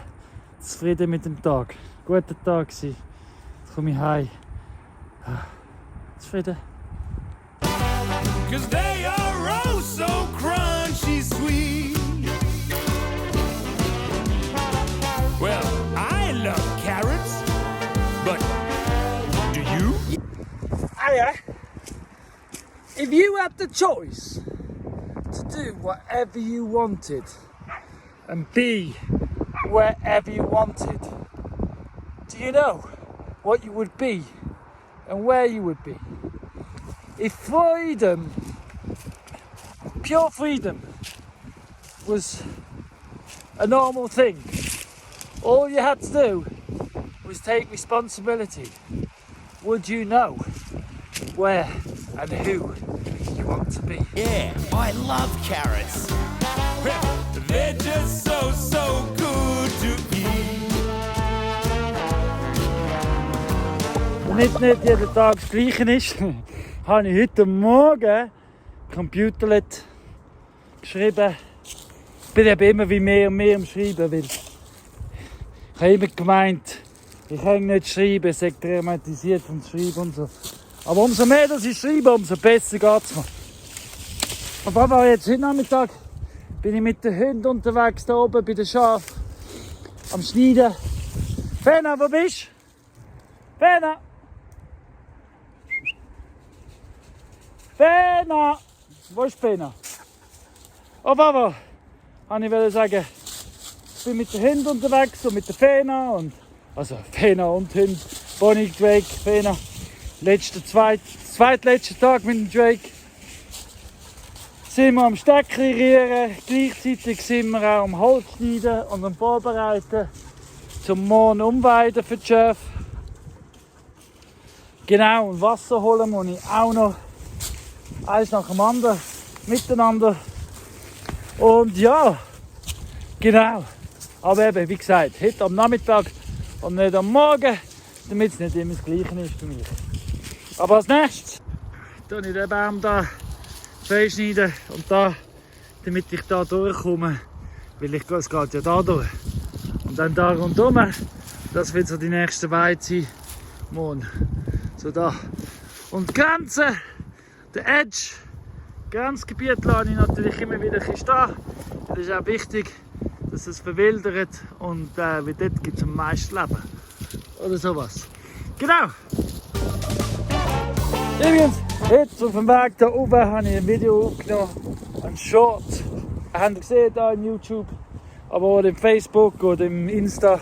Speaker 2: Zufrieden mit dem Tag. Guter Tag gewesen. Jetzt komme ich heim. Zufrieden.
Speaker 3: 'Cause they are oh so crunchy sweet. Well, I love carrots, but do you?
Speaker 2: Hiya. If you had the choice to do whatever you wanted and be wherever you wanted, do you know what you would be and where you would be? If freedom, pure freedom, was a normal thing, all you had to do was take responsibility, would you know where and who you want to be?
Speaker 3: Yeah, I love carrots. They're just so good to eat.
Speaker 2: Damit nicht jeden Tag das Gleiche ist, habe ich heute Morgen Computer geschrieben. Ich bin eben immer wie mehr und mehr am Schreiben, weil ich habe immer gemeint, ich kann nicht schreiben, es ist traumatisiert vom Schreiben und so. Aber umso mehr dass ich schreibe, umso besser geht es mir. Und aber jetzt heute Nachmittag bin ich mit den Hunden unterwegs, da oben bei den Schafen, am Schneiden. Fena, wo bist du? Fena! Fena! Wo ist Fena? Oh Papa, wollte ich sagen, ich bin mit den Hunden unterwegs und mit der Fena und also Fena und Hund, Bonnie, Drake, Fena. Zweitletzten Tag mit dem Drake sind wir am Steckerieren, gleichzeitig sind wir auch am Holz schneiden und am Vorbereiten zum morgen umweiden für die Schäfe. Genau, und Wasser holen muss ich auch noch. Eins nach dem anderen, miteinander. Und ja, genau. Aber eben, wie gesagt, heute am Nachmittag und nicht am Morgen, damit es nicht immer das Gleiche ist für mich. Aber als nächstes tue ich den Baum da freischneiden und da, damit ich da durchkomme, weil es geht ja da durch. Und dann da rundherum, das wird so die nächste Weite sein, morgen. So da. Und die Grenze, der Edge, Grenzgebiet lasse ich natürlich immer wieder stehen. Das ist auch wichtig, dass es verwildert und weil dort gibt es am meisten Leben. Oder sowas. Genau! Übrigens, jetzt auf dem Weg da oben habe ich ein Video aufgenommen, ein Short. Habt ihr gesehen hier im YouTube, aber auch im Facebook oder im Insta.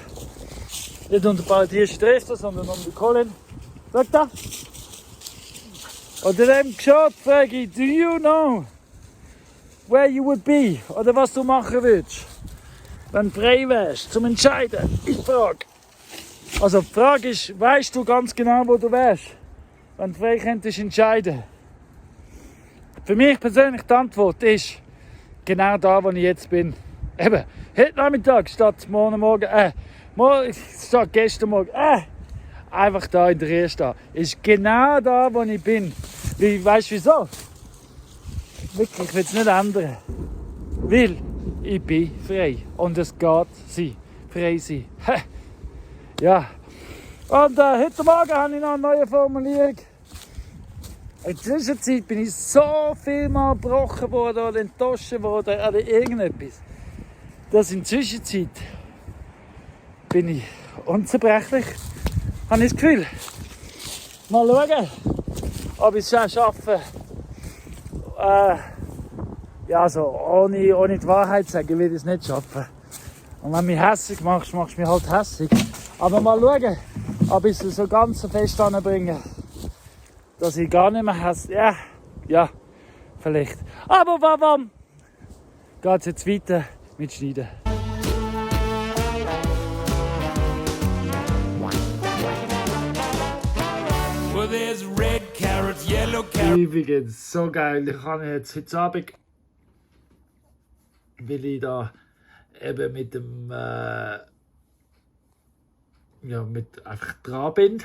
Speaker 2: Nicht unter Paradies Dresden, sondern unter Colin. Schau da! Unter dem Short frage ich, do you know where you would be? Oder was du machen würdest, wenn du frei wärst, zum Entscheiden? Ich frage. Also die Frage ist, weißt du ganz genau, wo du wärst, wenn du frei könntest entscheiden? Für mich persönlich die Antwort ist, genau da, wo ich jetzt bin. Eben, heute Nachmittag statt morgen, statt gestern Morgen, einfach da in der Erste. Ist genau da, wo ich bin. Weißt du wieso? Wirklich, ich will es nicht ändern. Weil ich bin frei. Und es geht frei sein. Ja. Und heute Morgen habe ich noch eine neue Formulierung. In der Zwischenzeit bin ich so viel mal gebrochen worden oder enttäuscht worden oder irgendetwas. Dass in der Zwischenzeit bin ich unzerbrechlich. Habe ich das Gefühl. Mal schauen, ob ich es schaffe. Ja, so ohne die Wahrheit zu sagen, will ich es nicht schaffen. Und wenn du mich hässig machst, machst du mich halt hässig. Aber mal schauen, ob ich es so ganz fest anbringe, dass ich gar nicht mehr hässig. Ja, vielleicht. Aber warum geht es jetzt weiter mit Schneiden?
Speaker 3: Well, there's red carrots, yellow carrots.
Speaker 2: Übrigens, so geil. Ich habe jetzt heute Abend, weil ich da eben mit dem mit einfach dran bin,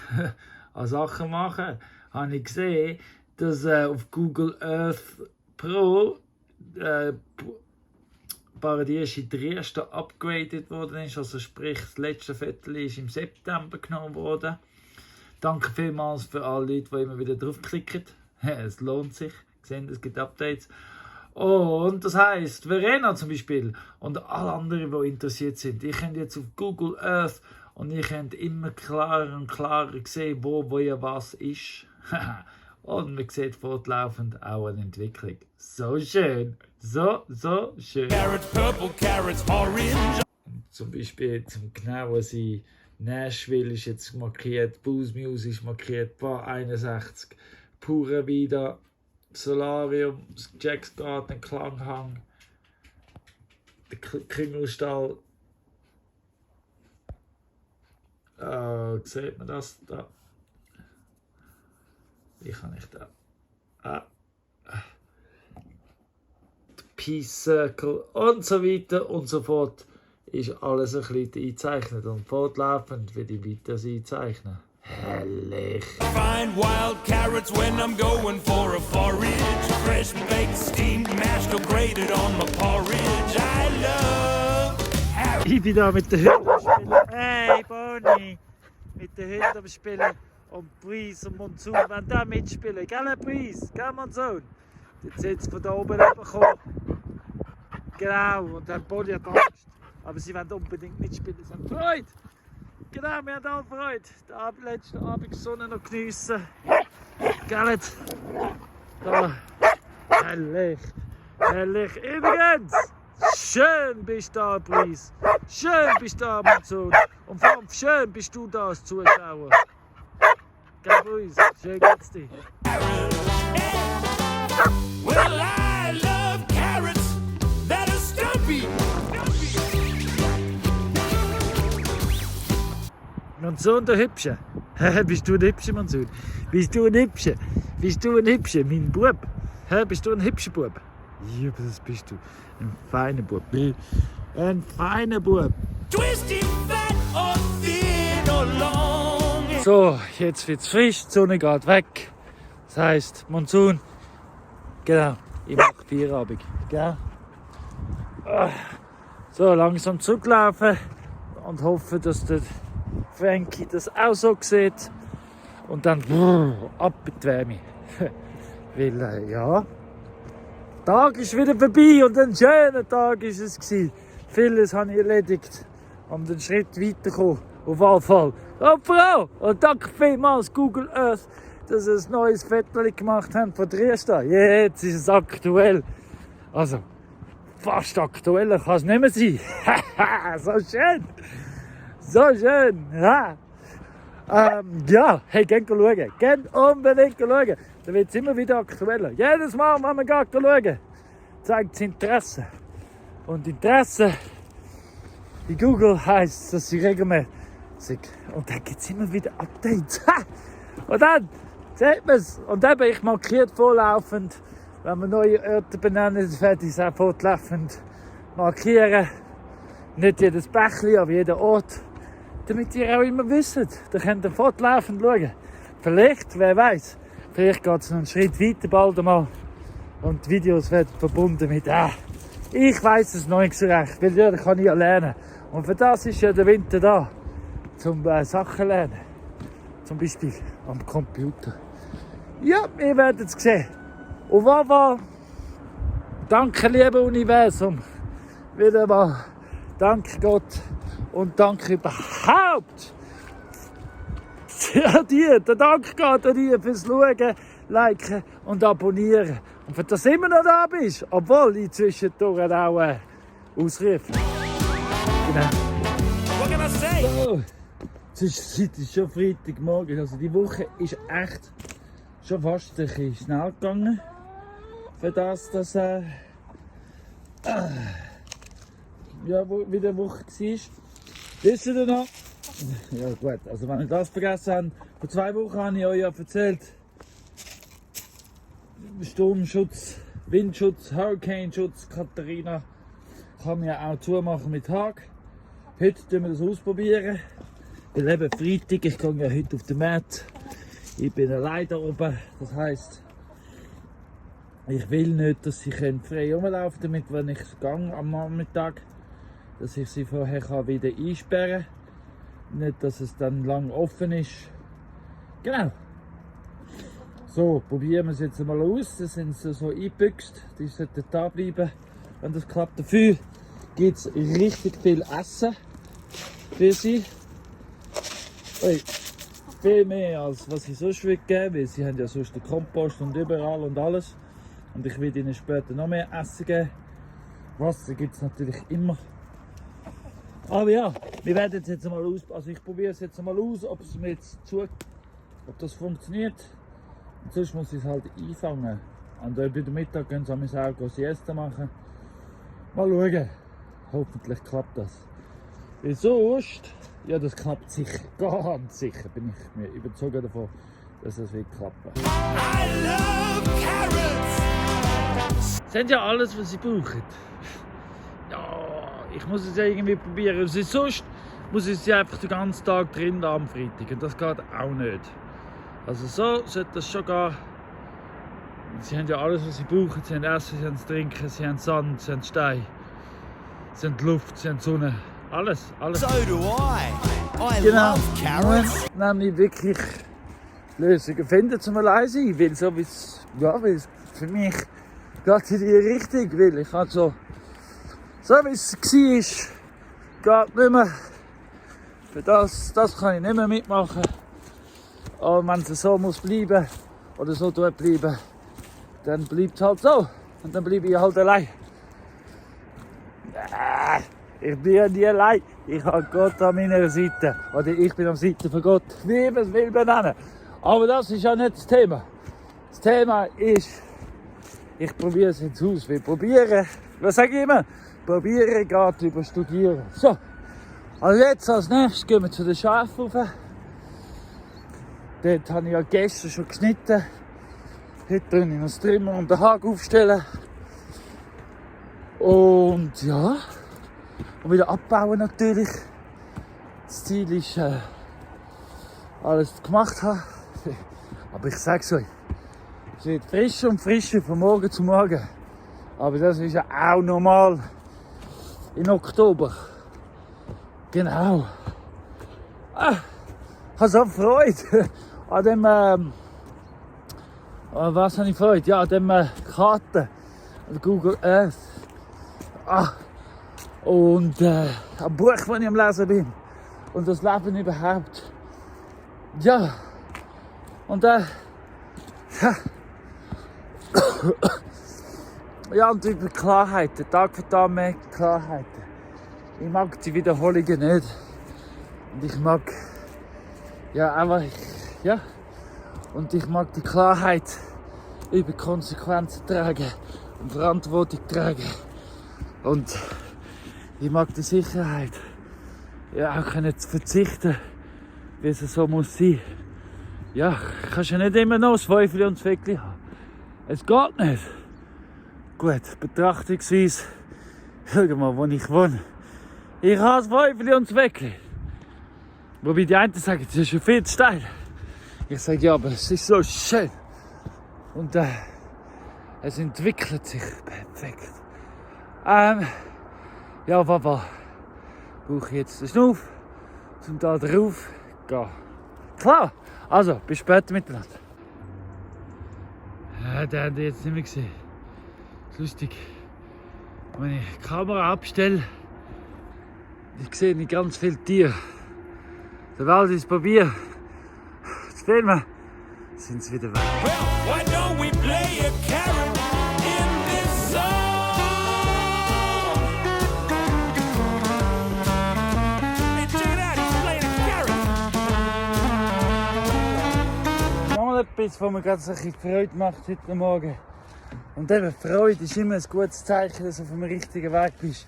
Speaker 2: an Sachen machen, habe ich gesehen, dass auf Google Earth Pro Paradies in Trieste upgraded worden ist, also sprich das letzte Viertel ist im September genommen worden. Danke vielmals für alle Leute, die immer wieder draufklicken. Es lohnt sich, sehen, es gibt Updates. Und das heisst, Verena zum Beispiel und alle anderen, die interessiert sind, ihr könnt jetzt auf Google Earth und ihr könnt immer klarer und klarer sehen, wo ja was ist. Und man sieht fortlaufend auch eine Entwicklung. So schön, so schön.
Speaker 3: Carrots, purple carrots, orange.
Speaker 2: Zum Beispiel zum genauen sein, Nashville ist jetzt markiert, Booze Music ist markiert, Bar 61, Pura Vida, Solarium, Jack's Garden, Klanghang, der Kringelstall. Sieht man das da? Wie kann ich da? Peace Circle und so weiter und so fort. Ist alles ein bisschen eingezeichnet und fortlaufend werde ich weiter einzeichnen. Herrlich.
Speaker 3: Find wild carrots when I'm going for a forage. Fresh baked, steamed, mashed or grated on my porridge. I love
Speaker 2: Ich bin da mit den Hunden am Spielen. Hey Bonnie! Mit den Hunden am Spielen. Und Breeze und Monsoon wollen da mitspielen. Gell Breeze? Gell Monsoon? Jetzt sind sie von da oben runtergekommen. Genau, und dann Bonnie hat Angst. Aber sie wollen unbedingt mitspielen. Sie haben Freude. Genau, wir haben alle Freude. Den letzten Abend Sonne noch geniessen. Gell? Da. Herrlich. Herrlich. Übrigens, schön bist du da, Breeze. Schön bist du da, Monsoon. Und vor allem schön bist du da als Zuschauer. Gell, Breeze? Schön geht's dir.
Speaker 3: Well, I love carrots that are stumpy.
Speaker 2: Monsoon, der Hübsche. Bist du ein Hübscher, Monsoon? Bist du ein Hübscher? Bist du ein Hübscher, mein Bub? Bist du ein hübscher Bub? Ja, das bist du. Ein feiner Bub. Ein feiner Bub.
Speaker 3: Twisty, fat or thin or long.
Speaker 2: So, jetzt wird's frisch, die Sonne geht weg. Das heisst, Monsoon, genau, ich mache Feierabend. Gell? So, langsam zurücklaufen und hoffe, dass der Frankie das auch so sieht. Und dann ab in die Wärme. Weil, ja, der Tag ist wieder vorbei und ein schöner Tag ist es gewesen. Vieles habe ich erledigt und einen Schritt weitergekommen. Auf jeden Fall. Und Frau, und danke vielmals Google Earth, dass sie ein neues Foto gemacht haben von Trieste. Jetzt ist es aktuell. Also, fast aktueller kann es nicht mehr sein. So schön. So schön. Ja, ja, hey, geht schauen. Geht unbedingt schauen. Da wird es immer wieder aktueller. Jedes Mal, wenn man schauen, zeigt es Interesse. Und Interesse in Google heisst, dass sie regelmäßig. Und dann gibt es immer wieder Updates. Und dann sieht man es. Und eben, ich markiert vorlaufend, wenn wir neue Orte benennen, werde ich es auch fortlaufend markieren. Nicht jedes Bächli, aber jeder Ort. Damit ihr auch immer wisst, da könnt ihr fortlaufend schauen. Vielleicht, wer weiß, vielleicht geht es noch einen Schritt weiter bald einmal. Und die Videos werden verbunden mit, ich weiß es noch nicht so recht, weil ja, da kann ich ja lernen. Und für das ist ja der Winter da, zum Sachen lernen. Zum Beispiel am Computer. Ja, ihr werdet es sehen. Und Wawa, danke liebe Universum. Wieder mal, danke Gott und danke überhaupt. Ja, dir, der Dank geht an dir fürs Schauen, Liken und Abonnieren. Und für das du immer noch da bist, obwohl ich zwischendurch auch ausrufe. Genau.
Speaker 3: What can I say?
Speaker 2: So, es ist schon Freitagmorgen. Also die Woche ist echt schon fast ein bisschen schnell gegangen. Für das, dass ja, wie die Woche war. Wisst ihr noch? Ja gut, also wenn ihr das vergessen habt, vor 2 Wochen habe ich euch ja erzählt, Sturmschutz, Windschutz, Hurricaneschutz, Katharina kann man ja auch zumachen mit Hag. Heute tun wir das ausprobieren. Weil eben Freitag, ich gehe ja heute auf den Markt. Ich bin allein da oben. Das heisst, ich will nicht, dass sie frei rumlaufen können, damit, wenn ich gehe am Nachmittag, dass ich sie vorher wieder einsperren kann. Nicht, dass es dann lang offen ist. Genau. So, probieren wir es jetzt mal aus. Das sind so eingebüxt. Die sollten da bleiben, wenn das klappt. Dafür gibt es richtig viel Essen für sie. Ui, viel mehr als was ich sonst geben würde, weil sie haben ja sonst den Kompost und überall und alles. Und ich will ihnen später noch mehr Essen geben. Wasser gibt es natürlich immer. Aber ja, wir werden es jetzt mal aus. Also ich probiere es jetzt mal aus, ob es mir jetzt ob das funktioniert. Und sonst muss ich es halt einfangen. Und bei der Mittag können sie auch Siesta machen. Mal schauen. Hoffentlich klappt das. Weil sonst, ja, das klappt sicher. Ganz sicher bin ich mir überzeugt davon, dass das wird klappen.
Speaker 3: I love carrots.
Speaker 2: Sie haben ja alles, was sie brauchen. Ja, ich muss es ja irgendwie probieren. Sonst muss ich sie einfach den ganzen Tag drin am Freitag. Und das geht auch nicht. Also so sollte das schon gehen. Sie haben ja alles, was sie brauchen. Sie haben Essen, sie haben Trinken, sie haben Sand, sie haben Stein, sie haben Luft, sie haben Sonne. Alles, alles.
Speaker 3: So do I. I
Speaker 2: Genau.
Speaker 3: love carrots.
Speaker 2: Nämlich wirklich Lösungen finden zum allein sein. Weil so wie es, ja, weil es für mich geht in die Richtung. Weil ich halt so wie es war, geht nicht mehr. Für das kann ich nicht mehr mitmachen. Aber wenn es so muss bleiben oder so dort bleiben, dann bleibt es halt so. Und dann bleibe ich halt allein. Ich bin ja nie allein. Ich habe Gott an meiner Seite. Oder ich bin am Seite von Gott. Wie man es will benennen. Aber das ist ja nicht das Thema. Das Thema ist, ich probiere es jetzt aus. Wir probieren, was sage ich immer? Probieren geht über Studieren. So, also jetzt als nächstes gehen wir zu den Schafen rauf. Dort habe ich ja gestern schon geschnitten. Heute tue ich noch das Trimmer und den Haken aufstellen. Und ja, und wieder abbauen natürlich. Das Ziel ist, alles gemacht haben. Aber ich sage es euch, es wird frischer und frischer von Morgen zu Morgen. Aber das ist ja auch normal in Oktober. Genau. Ich habe so Freude an dem, was habe ich Freude? Ja, an dem Karten, an Google Earth. Und am Buch, das ich am Lesen bin. Und das Leben überhaupt. Ja. Und ja. Ja, und über Klarheiten, Tag für Tag mehr Klarheiten. Ich mag die Wiederholungen nicht. Und ich mag, ja, einfach, ja. Und ich mag die Klarheit über Konsequenzen tragen und Verantwortung tragen. Und ich mag die Sicherheit, ja, auch können zu verzichten, wie es so muss sein. Ja, kannst ja nicht immer noch das Fäufeli und das Fäckli haben. Es geht nicht. Gut, betrachtungsweise, schau mal, wo ich wohne. Ich habe das Fäufeli und das Fäckli. Wobei die einen sagen, das ist schon viel zu steil. Ich sage, ja, aber es ist so schön. Und es entwickelt sich perfekt. Ja, Papa, brauche ich jetzt den Schnuff, um da drauf zu gehen. Klar, also, bis später miteinander. Ja, den habt ihr jetzt nicht mehr gesehen. Das ist lustig. Wenn ich die Kamera abstelle, ich sehe nicht ganz viele Tiere. Sobald ich es probiere zu filmen, sind sie wieder weg.
Speaker 3: Well, why don't we play a carrot in this song? Hey, check it out, he's playing a carrot.
Speaker 2: Mal etwas, was mir gerade so ein bisschen Freude macht heute Morgen. Und eben, Freude ist immer ein gutes Zeichen, dass du auf dem richtigen Weg bist.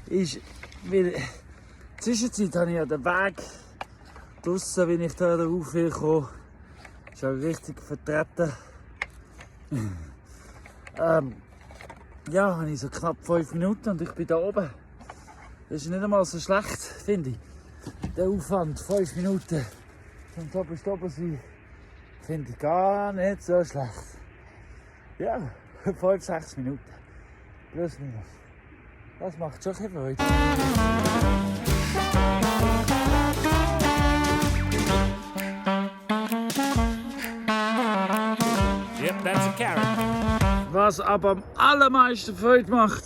Speaker 2: Ist, weil in der Zwischenzeit habe ich ja den Weg draussen, wenn ich da rauf will kommen, ist auch richtig vertreten. Ja, habe ich so knapp 5 Minuten und ich bin da oben. Das ist nicht einmal so schlecht, finde ich. Der Aufwand, 5 Minuten zum Doppelstoppen sein, finde ich gar nicht so schlecht. Ja, 5-6 Minuten. Plus minus. Das macht schon ein Freude.
Speaker 3: Yep, that's a carrot.
Speaker 2: Was aber am allermeisten Freude macht,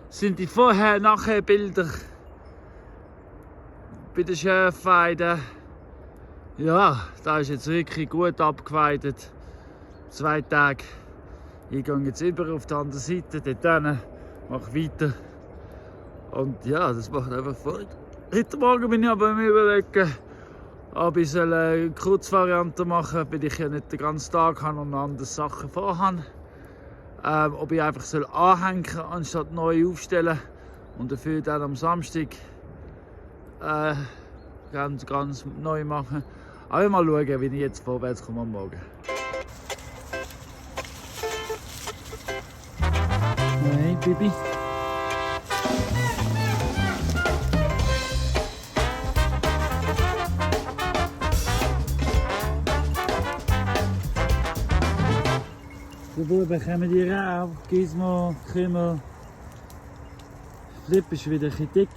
Speaker 2: sind die Vorher-Nachher-Bilder. Bei der Schafweide. Ja, da ist jetzt wirklich gut abgeweidet. 2 Tage. Ich gehe jetzt über auf die andere Seite, dort hin, mache weiter. Und ja, das macht einfach Freude. Heute Morgen bin ich aber mir überlegen, ob ich eine Kurzvariante machen soll, weil ich ja nicht den ganzen Tag habe und noch andere Sachen vorhabe. Ob ich einfach anhängen soll, anstatt neu aufstellen und dafür dann am Samstag ganz neu machen. Aber mal schauen, wie ich jetzt vorwärts komme am Morgen. Hey, Bibi. Die Buben kommen hier rauf, Gizmo, Kümmel. Flip ist wieder ein bisschen dick.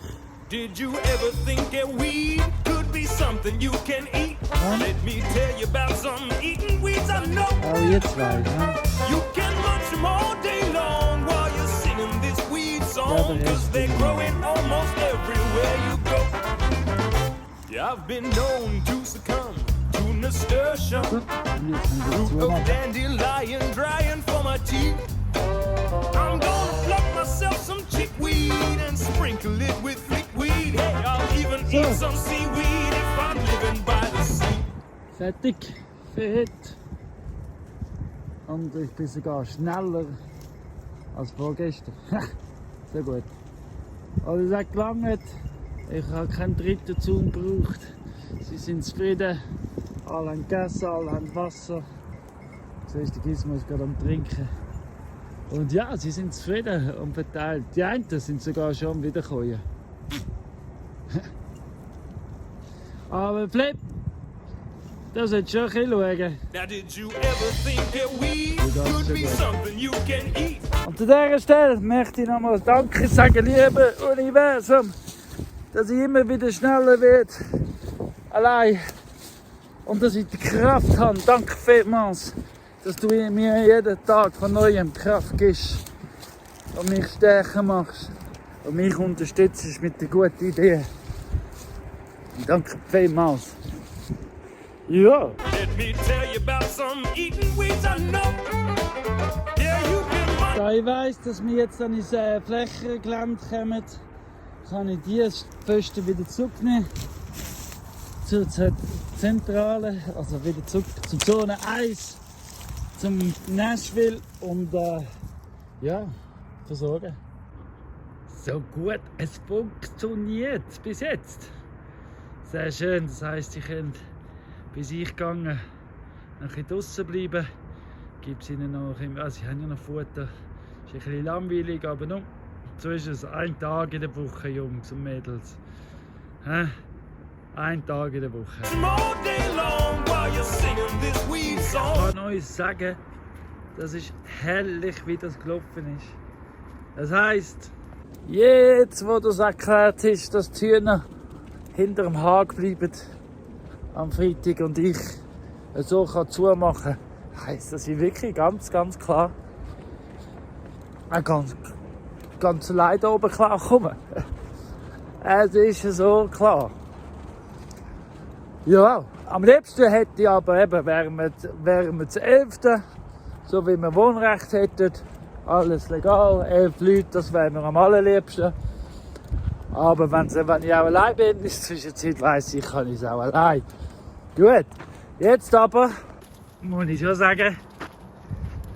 Speaker 3: Did you ever think that weed could be something you can eat? Let me tell you about some eating weeds I know.
Speaker 2: Auch ihr zwei, ne?
Speaker 3: You can munch them all day long while you're singing this weed song, cause they're growing almost everywhere you go. Yeah, I've been known to succumb to nasturtium, root of dandelion drying for my teeth. I'm gonna pluck myself some chickweed and sprinkle it with liquid. Hey, I'll even eat some seaweed if I'm living by the sea.
Speaker 2: Fertig, fit. Und ich bin sogar schneller als vorgestern. Sehr gut. Also es hat gelangt. Ich habe keinen dritten Zaun gebraucht. Sie sind zufrieden. Alle haben gegessen, alle haben Wasser. Du siehst, der Gizmo ist gerade am Trinken. Und ja, sie sind zufrieden und verteilt. Die einen sind sogar schon am Wiederkommen. Aber Flip, da solltest du schon ein bisschen schauen.
Speaker 3: Now did you ever think that weed could be something you can eat?
Speaker 2: Und an dieser Stelle möchte ich nochmal Danke sagen, liebe Universum, dass ich immer wieder schneller werde. Allein. Und dass ich die Kraft habe. Danke vielmals, dass du mir jeden Tag von neuem Kraft gibst und mich stärker machst und mich unterstützt mit der guten Idee. Danke vielmals. Ja.
Speaker 3: Let me tell you about some eating weeds I know. Yeah, you can munch.
Speaker 2: Da ich weiss, dass wir jetzt an ins Flächengelände kommen, kann ich die Pfosten wieder zurücknehmen. Zur Zentrale, also wieder zurück zur Zone 1, zum Nashville und ja, versorgen. So gut, es funktioniert bis jetzt. Sehr schön, das heisst, ich könnte bis ich gegangen noch draußen bleiben. Gibt es ihnen noch, also sie haben ja noch Futter. Ist ein bisschen langweilig, aber nun, so ist es. Ein Tag in der Woche, Jungs und Mädels. Ein Tag in der Woche.
Speaker 3: All day long while you're singing this weed
Speaker 2: Ich
Speaker 3: song.
Speaker 2: kann euch sagen, das ist herrlich, wie das gelaufen ist. Das heisst, jetzt, wo das erklärt ist, dass die Hühner hinter dem Hag bleiben am Freitag und ich so zumachen kann, heisst, dass ich wirklich ganz klar ganz allein da oben klar komme. Es ist so klar. Ja, am liebsten hätte ich aber eben, wären wir zu 11. So wie wir Wohnrecht hätten. Alles legal, 11 Leute, das wäre mir am allerliebsten. Aber wenn ich auch allein bin, in der Zwischenzeit weiss ich, kann ich es auch allein. Gut, jetzt aber, muss ich schon sagen,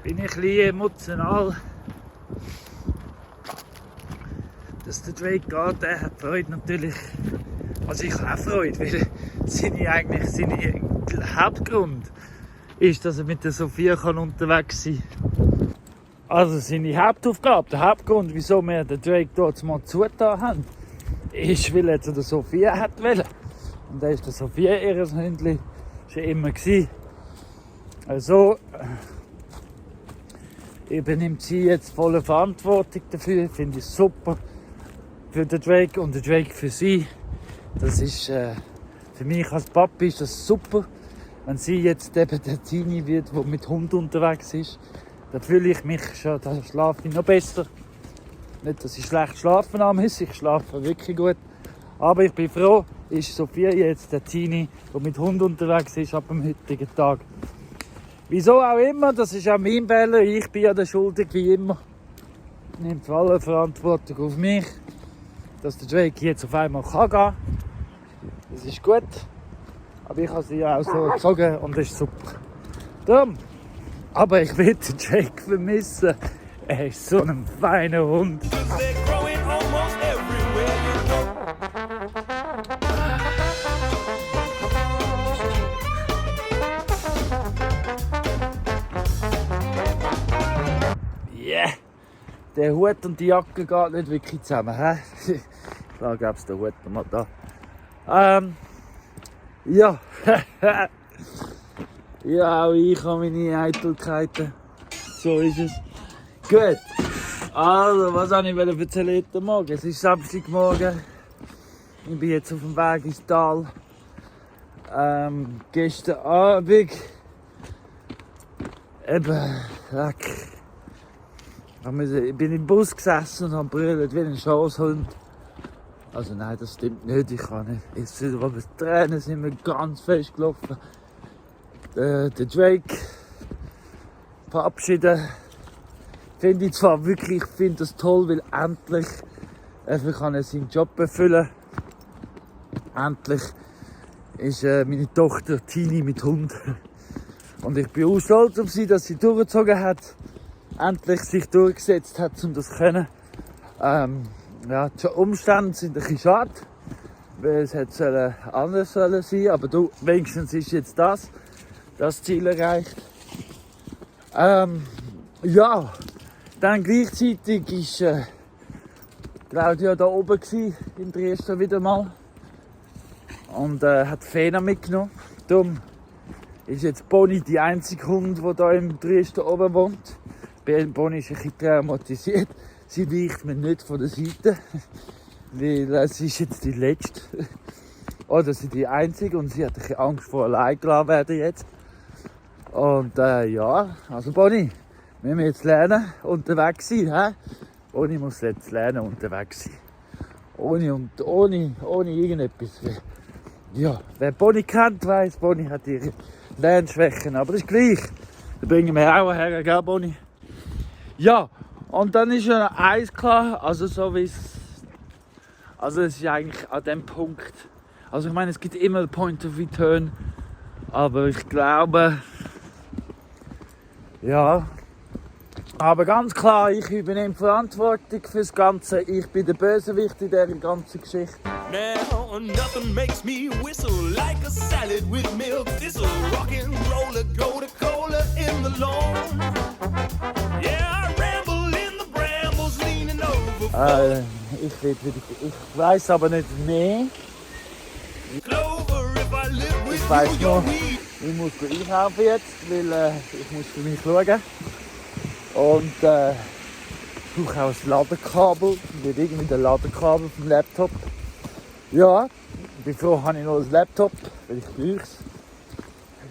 Speaker 2: bin ich ein bisschen emotional. Dass der Drake geht, der hat Freude natürlich. Also ich habe auch Freude, weil seine Hauptgrund ist, dass er mit der Sophia unterwegs sein kann. Also seine Hauptaufgabe, der Hauptgrund, wieso wir den Drake dort mal zugetan haben, ist, weil jetzt der Sophia hat wollen. Und da ist der Sophia ihr Hündchen schon immer gewesen. Also übernimmt sie jetzt volle Verantwortung dafür, finde ich super. Für den Drake und der Drake für sie. Das ist für mich als Papi ist das super. Wenn sie jetzt eben der Teenie wird, der mit Hund unterwegs ist, dann fühle ich mich schon, da schlafe ich noch besser. Nicht, dass ich schlecht schlafen muss, ich schlafe wirklich gut. Aber ich bin froh, ist Sophia jetzt der Teenie, der mit Hund unterwegs ist ab dem heutigen Tag. Wieso auch immer, das ist auch mein Fehler, ich bin ja der Schuldig wie immer. Ich nehme alle Verantwortung auf mich, dass der Drake jetzt auf einmal gehen kann. Das ist gut. Aber ich habe sie ja auch so gezogen und das ist super. Darum. Aber ich will den Drake vermissen. Er ist so ein feiner Hund.
Speaker 3: They're growing almost everywhere you go.
Speaker 2: Yeah! Der Hut und die Jacke gehen nicht wirklich zusammen. He? Da gäbe es den Hut mal da. Ja. Ja, auch ich habe meine Eitelkeiten. So ist es. Gut. Also, was wollte ich erzählen heute Morgen? Es ist Samstagmorgen. Ich bin jetzt auf dem Weg ins Tal. Gestern Abend. Eben, leck. Ich bin im Bus gesessen und habe brüllt wie ein Schafshund. Also nein, das stimmt nicht. Ich kann nicht. Jetzt sind aber die Tränen sind mir ganz fest gelaufen. Der Drake verabschieden. Finde ich zwar wirklich, ich finde das toll, weil endlich kann er seinen Job erfüllen. Endlich ist meine Tochter Tini mit Hund. Und ich bin auch stolz auf sie, dass sie durchgezogen hat. Endlich sich durchgesetzt hat, um das zu können. Ja, die Umstände sind ein bisschen schade, weil es hätte anders sein sollen, aber du, wenigstens ist jetzt das Ziel erreicht. Ja, dann gleichzeitig war Claudia da oben in Dresden wieder mal und hat Fena mitgenommen. Darum ist jetzt Bonnie die einzige Hund, die hier in Dresden oben wohnt. Bonnie ist ein bisschen traumatisiert. Sie weicht mir nicht von der Seite, weil sie ist jetzt die Letzte. Oder sie die Einzige und sie hat ein bisschen Angst vor allein gelassen werden jetzt. Und ja, also Bonnie, wir müssen jetzt lernen, unterwegs sein. He? Bonnie muss jetzt lernen, unterwegs sein. Ohne irgendetwas. Ja, wer Bonnie kennt, weiss, Bonnie hat ihre Lernschwächen, aber das ist gleich. Da bringen wir auch her, gell Bonnie? Ja. Und dann ist ja eins klar, also so wie es. Also es ist eigentlich an dem Punkt. Also ich meine, es gibt immer einen Point of Return. Aber ich glaube. Ja. Aber ganz klar, ich übernehme Verantwortung fürs Ganze. Ich bin der Bösewicht in dieser ganzen Geschichte.
Speaker 3: Now nothing makes me whistle like a salad with milk thistle. Rockin' roller, go to cola in the lawn. Yeah, I ramble in the brambles, leaning over.
Speaker 2: Ich weiss aber nicht mehr.
Speaker 3: Clover, if I live with
Speaker 2: Ich weiss
Speaker 3: you,
Speaker 2: nur,
Speaker 3: you'll need.
Speaker 2: ich muss einkaufen jetzt, weil ich muss für mich schauen. Und ich brauche auch ein Ladekabel. Nicht irgendwie ein Ladekabel vom Laptop. Ja, ich bin froh, habe ich noch ein Laptop, weil ich brauche es.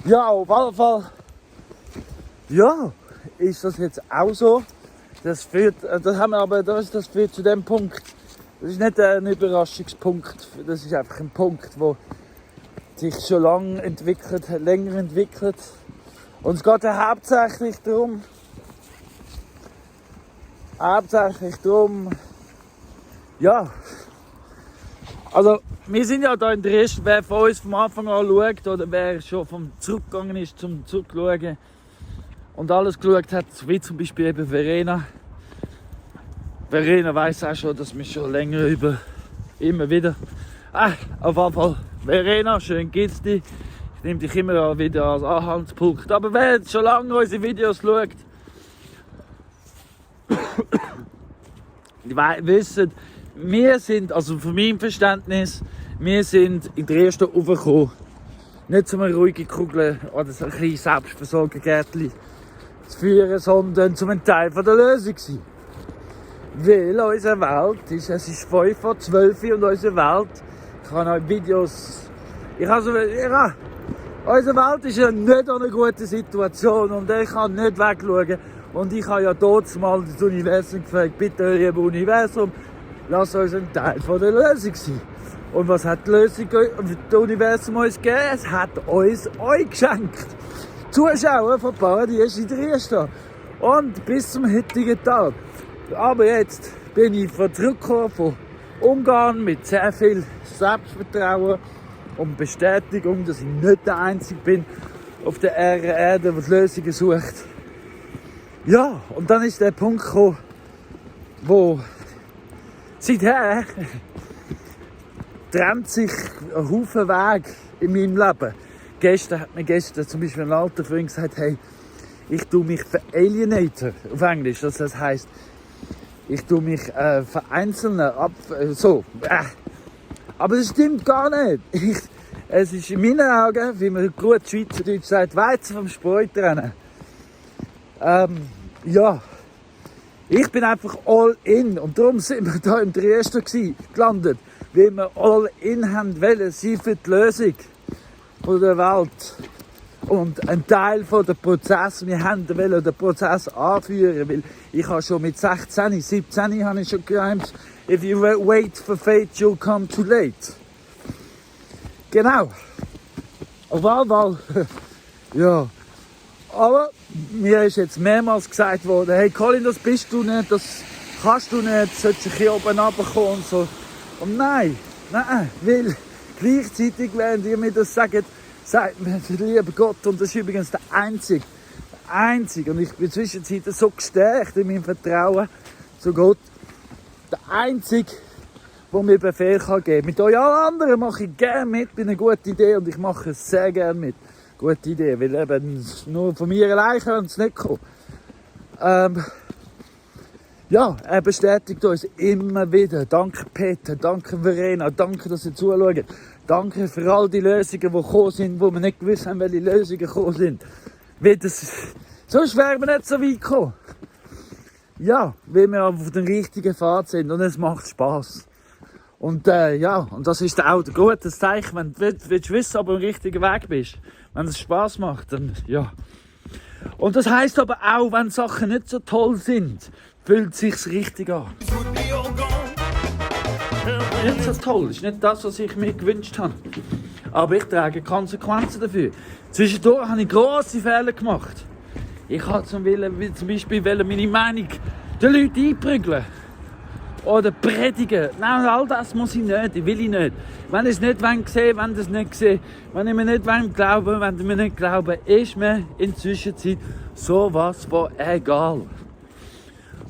Speaker 2: Ja, auf jeden Fall. Ja, ist das jetzt auch so. Das führt zu dem Punkt. Das ist nicht ein Überraschungspunkt. Das ist einfach ein Punkt, der sich schon länger entwickelt. Und es geht ja hauptsächlich darum, ja. Also, wir sind ja hier in Dresden, wer von uns vom Anfang an schaut oder wer schon vom zurückgegangen ist zum Zurückschauen und alles geschaut hat, wie zum Beispiel eben Verena. Verena weiss auch schon, dass wir schon länger immer wieder. Auf jeden Fall, Verena, schön geht's dir. Ich nehme dich immer wieder als Anhaltspunkt. Aber wer jetzt schon lange unsere Videos schaut, die wissen, wir sind, also von meinem Verständnis, wir sind in der ersten aufgekommen, nicht zum eine ruhige Kugel oder so ein kleines Selbstversorgergärtchen zu führen, sondern zum einen Teil von der Lösung sein. Weil unsere Welt ist, es ist 5 vor 12 und unsere Welt, ich habe euch Videos, unsere Welt ist ja nicht in einer guten Situation und ich kann nicht wegschauen. Und ich habe ja dort mal das Universum gefragt, bitte liebe Universum, lass uns ein Teil von der Lösung sein. Und was hat die Lösung, das Universum uns gegeben? Es hat uns euch geschenkt. Zuschauer von Paradies in Trieste. Und bis zum heutigen Tag. Aber jetzt bin ich zurückgekommen von Ungarn mit sehr viel Selbstvertrauen und Bestätigung, dass ich nicht der Einzige bin auf der Erde, der die Lösungen sucht. Ja, und dann ist der Punkt gekommen, wo seither trennt sich ein Haufen Weg in meinem Leben. Gestern hat mir zum Beispiel ein alter Freund gesagt, hey, ich tue mich veralienaten, auf Englisch, das heisst, ich tue mich vereinzeln, aber das stimmt gar nicht. Es ist in meinen Augen, wie man gut Schweizerdeutsch sagt, Weizen vom Spreu trennen. Ja, ich bin einfach all in und darum sind wir da im Trieste gelandet, weil wir all in haben wollen, sie für die Lösung von der Welt und ein Teil von der Prozess. Wir wollen den Prozess anführen, weil ich habe schon mit 16, 17 habe ich schon gereimt, if you wait for fate, you'll come too late. Genau. Auf jeden Fall, ja. Aber mir ist jetzt mehrmals gesagt worden, hey Colin, das bist du nicht, das kannst du nicht, sollst dich hier oben runterkommen und so. Und nein, weil gleichzeitig, während ihr mir das sagt mir der liebe Gott, und das ist übrigens der Einzige, und ich bin zwischenzeitlich so gestärkt in meinem Vertrauen zu Gott, der Einzige, der mir Befehl geben kann. Mit euch allen anderen mache ich gerne mit, bin eine gute Idee und ich mache es sehr gerne mit. Gute Idee, weil eben nur von mir allein kann es nicht kommen. Ja, er bestätigt uns immer wieder. Danke Peter, danke Verena, danke, dass ihr zuschaut. Danke für all die Lösungen, die gekommen sind, wo wir nicht gewusst haben, welche Lösungen gekommen sind. Weil sonst wären wir nicht so weit gekommen. Ja, weil wir auf dem richtigen Pfad sind und es macht Spass. Und ja, und das ist auch ein gutes Zeichen, wenn du willst wissen, ob du am richtigen Weg bist. Wenn es Spass macht, dann ja. Und das heisst aber auch, wenn Sachen nicht so toll sind, fühlt es sich richtig an. Nicht so toll, ist nicht das, was ich mir gewünscht habe. Aber ich trage Konsequenzen dafür. Zwischendurch habe ich grosse Fehler gemacht. Ich habe zum Beispiel meine Meinung den Leuten einprügeln. Oder predigen. Nein, all das muss ich nicht, will ich nicht. Wenn ich es nicht sehen wenn das nicht sehen, wenn ich mir nicht glauben wenn ich mir nicht glauben, ist mir in der Zwischenzeit sowas von egal.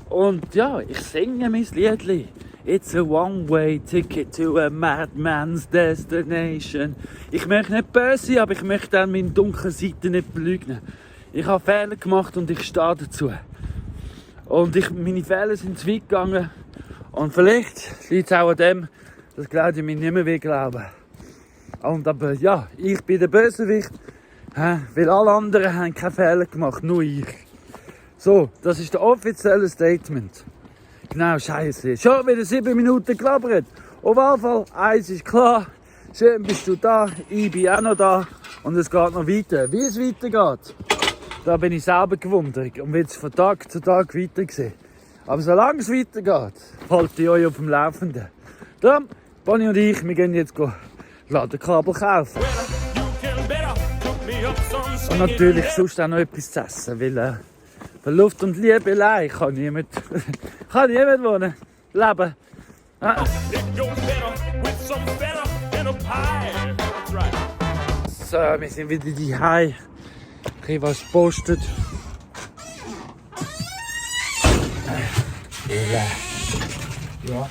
Speaker 2: Und ja, ich singe mein Liedli. It's a one-way ticket to a madman's destination. Ich möchte nicht böse sein, aber ich möchte auch meine dunklen Seiten nicht belügen. Ich habe Fehler gemacht und ich stehe dazu. Und meine Fehler sind zu weit gegangen. Und vielleicht liegt es auch an dem, dass Claudia mir nicht mehr will glauben. Und aber ja, ich bin der Bösewicht, weil alle anderen haben keine Fehler gemacht, nur ich. So, das ist das offizielle Statement. Genau, scheiße. Schon wieder 7 Minuten gelabert. Auf jeden Fall, eins ist klar. Schön bist du da, ich bin auch noch da. Und es geht noch weiter. Wie es weitergeht, da bin ich selber gewundert. Und will es von Tag zu Tag weiter sehen. Aber solange es weitergeht, halte ich euch auf dem Laufenden. Darum, Bonnie und ich, wir gehen jetzt Ladekabel kaufen. Und natürlich sonst auch noch etwas zu essen, weil von Luft und Liebe allein kann niemand wohnen, leben. So, wir sind wieder daheim. Ich habe was gepostet. Ja.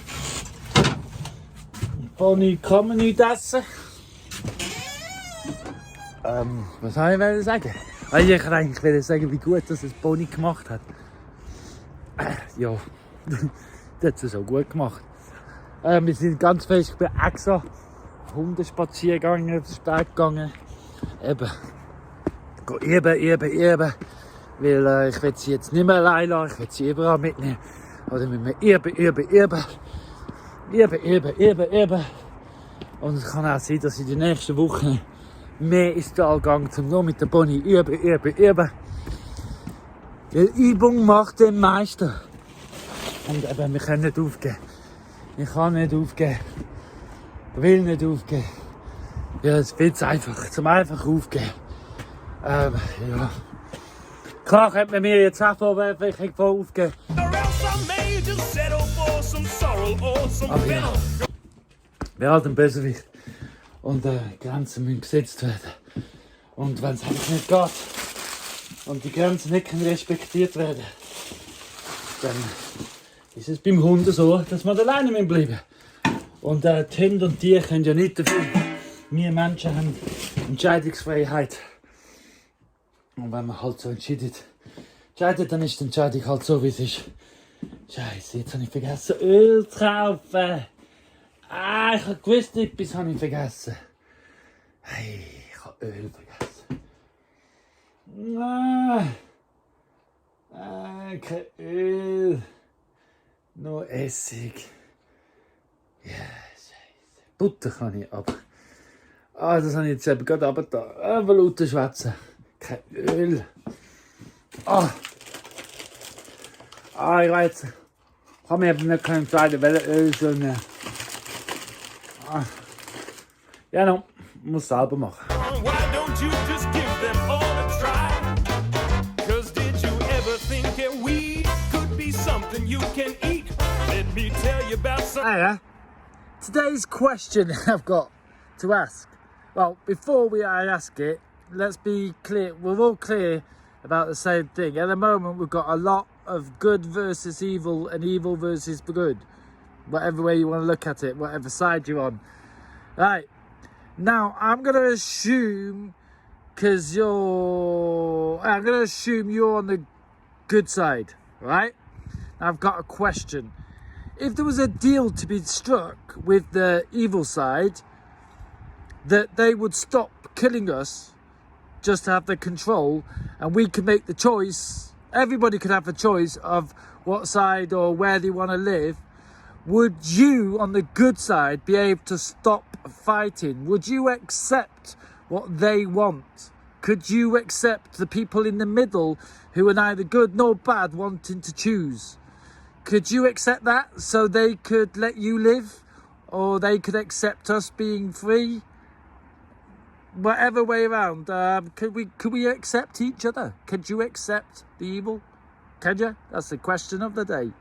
Speaker 2: Bonnie kann man nicht essen. Was soll ich sagen? Ich wollte eigentlich sagen, wie gut das Bonnie gemacht hat. Ja, das hat sie so gut gemacht. Wir sind ganz fest, ich bin extra Hundespaziergang auf den Berg gegangen. Eben, üben. Weil ich will sie jetzt nicht mehr allein lassen, ich will sie überall mitnehmen. Oder mit mir üben. Und es kann auch sein, dass ich die nächsten Wochen mehr ins Tal gehe, um nur mit der Bonnie üben. Weil Übung macht den Meister. Und eben, wir können nicht aufgeben. Ich kann nicht aufgeben. Ich will nicht aufgeben. Ja, es wird einfach, zum einfach aufgeben. Ja. Klar könnte man mir jetzt auch vorwerfen, ich hätte voll aufgeben.
Speaker 3: Or else I may just settle for some sorrow or some
Speaker 2: Aber ja,
Speaker 3: venom.
Speaker 2: wir haben einen Bösewicht. Und Grenzen müssen gesetzt werden. Und wenn es einfach nicht geht und die Grenzen nicht respektiert werden, dann ist es beim Hund so, dass man alleine bleiben müssen. Und die Hunde und Tiere können ja nicht dafür. Wir Menschen haben Entscheidungsfreiheit. Und wenn man halt so entscheidet, dann ist die Entscheidung halt so, wie es ist. Scheiße, jetzt habe ich vergessen, Öl zu kaufen. Ich habe gewusst, etwas habe ich vergessen. Hey, ich habe Öl vergessen. Kein Öl. Nur Essig. Ja, Scheiße. Butter kann ich aber. Das habe ich jetzt eben gerade runtergetan. Aber lauter schwätzen. Kein Öl. Ich weiß. Ich kann mir eben nicht entscheiden, welches Öl soll nehmen. Ja, no. Muss selber machen.
Speaker 3: Why don't you just give them all a try? 'Cause did you ever think that weed could be something you can eat? Let me tell you about some.
Speaker 2: Today's question I've got to ask. Well, before I ask it, let's be clear. We're all clear about the same thing. At the moment, we've got a lot of good versus evil and evil versus good. Whatever way you want to look at it, whatever side you're on. Right. Now, I'm going to assume, I'm going to assume you're on the good side, right? I've got a question. If there was a deal to be struck with the evil side, that they would stop killing us just to have the control, and we could make the choice, everybody could have a choice of what side or where they want to live, would you, on the good side, be able to stop fighting? Would you accept what they want? Could you accept the people in the middle who are neither good nor bad wanting to choose? Could you accept that so they could let you live, or they could accept us being free? Whatever way around, could we accept each other? Could you accept the evil? Can you? That's the question of the day.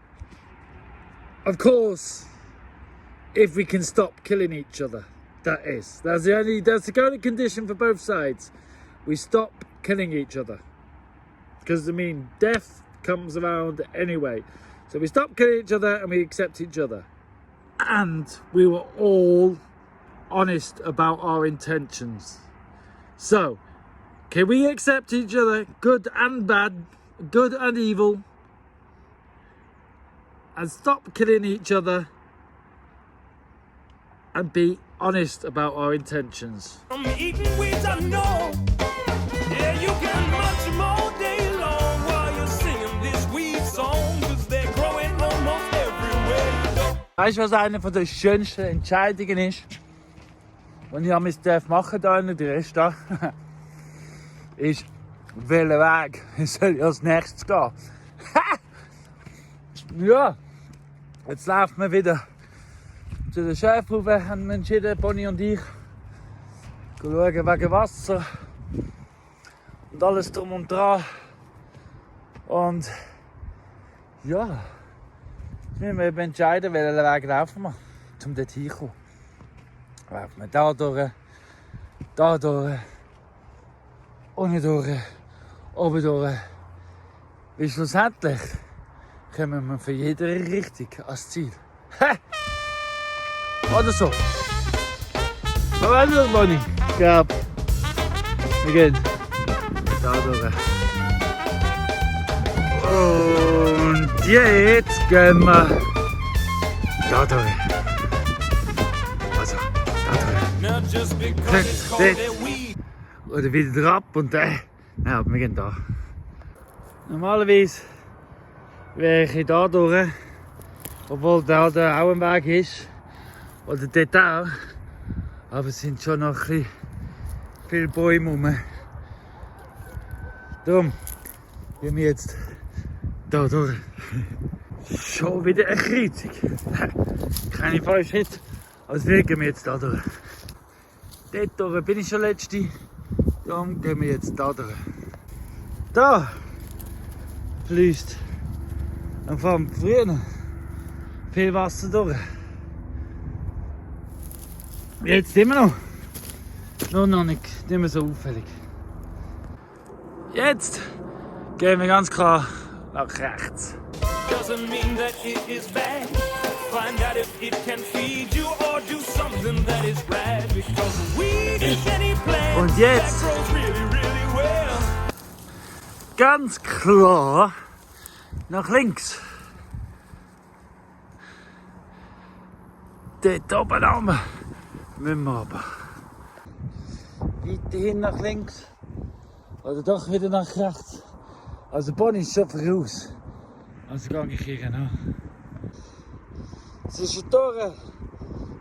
Speaker 2: Of course, if we can stop killing each other, that's the only condition for both sides. We stop killing each other, because death comes around anyway. So we stop killing each other and we accept each other, and we were all honest about our intentions. So, can we accept each other, good and bad, good and evil, and stop killing each other and be honest about our intentions?
Speaker 3: From eating weeds, I know. Yeah, you can munch more day long while you're singing this weed song, 'cause they're growing almost everywhere you go.
Speaker 2: Weißt du, was eine der schönsten Entscheidungen ist, die ich machen darf hier in der Restaurant? Ist, welchen Weg soll ich als nächstes gehen? Ja, jetzt laufen wir wieder zu der Schäferhof, haben wir entschieden, Bonnie und ich. Schauen wegen Wasser und alles drum und dran. Und ja, wir müssen entscheiden, welchen Weg laufen wir, um dort hinzukommen. Laufen wir da durch, unten durch, oben durch. Weil schlussendlich kommen wir für jede Richtung ans Ziel. Oder so. Was weißt du das, Bonnie? Ja. Wir gehen da durch. Und jetzt gehen wir da durch.
Speaker 3: just because it's called that weed.
Speaker 2: Oder wieder drauf und dann. Ja, wir gehen da. Normalerweise wäre ich da durch, obwohl da auch ein Weg ist. Oder dort auch. Aber es sind schon noch ein bisschen viele Bäume rum. Darum gehen wir jetzt da durch. Schon wieder eine Kreuzung. Keine falsche Schritt. Also wir gehen jetzt da durch. Dort durch bin ich schon letzte. Darum gehen wir jetzt da durch. Da fließt am früher viel Wasser durch. Jetzt immer noch. Nur noch nicht mehr so auffällig. Jetzt gehen wir ganz klar nach rechts.
Speaker 3: Doesn't mean that it is bad. Find out if it can feed you or do something that is rad. Because weed is any plant
Speaker 2: Und jetzt
Speaker 3: that grows really, really well.
Speaker 2: ganz klar nach links. Dort oben runter müssen wir aber. Weiterhin nach links. Oder doch wieder nach rechts. Also Bonnie ist schon voraus. Also gehe ich hier nach. Es ist schon durch.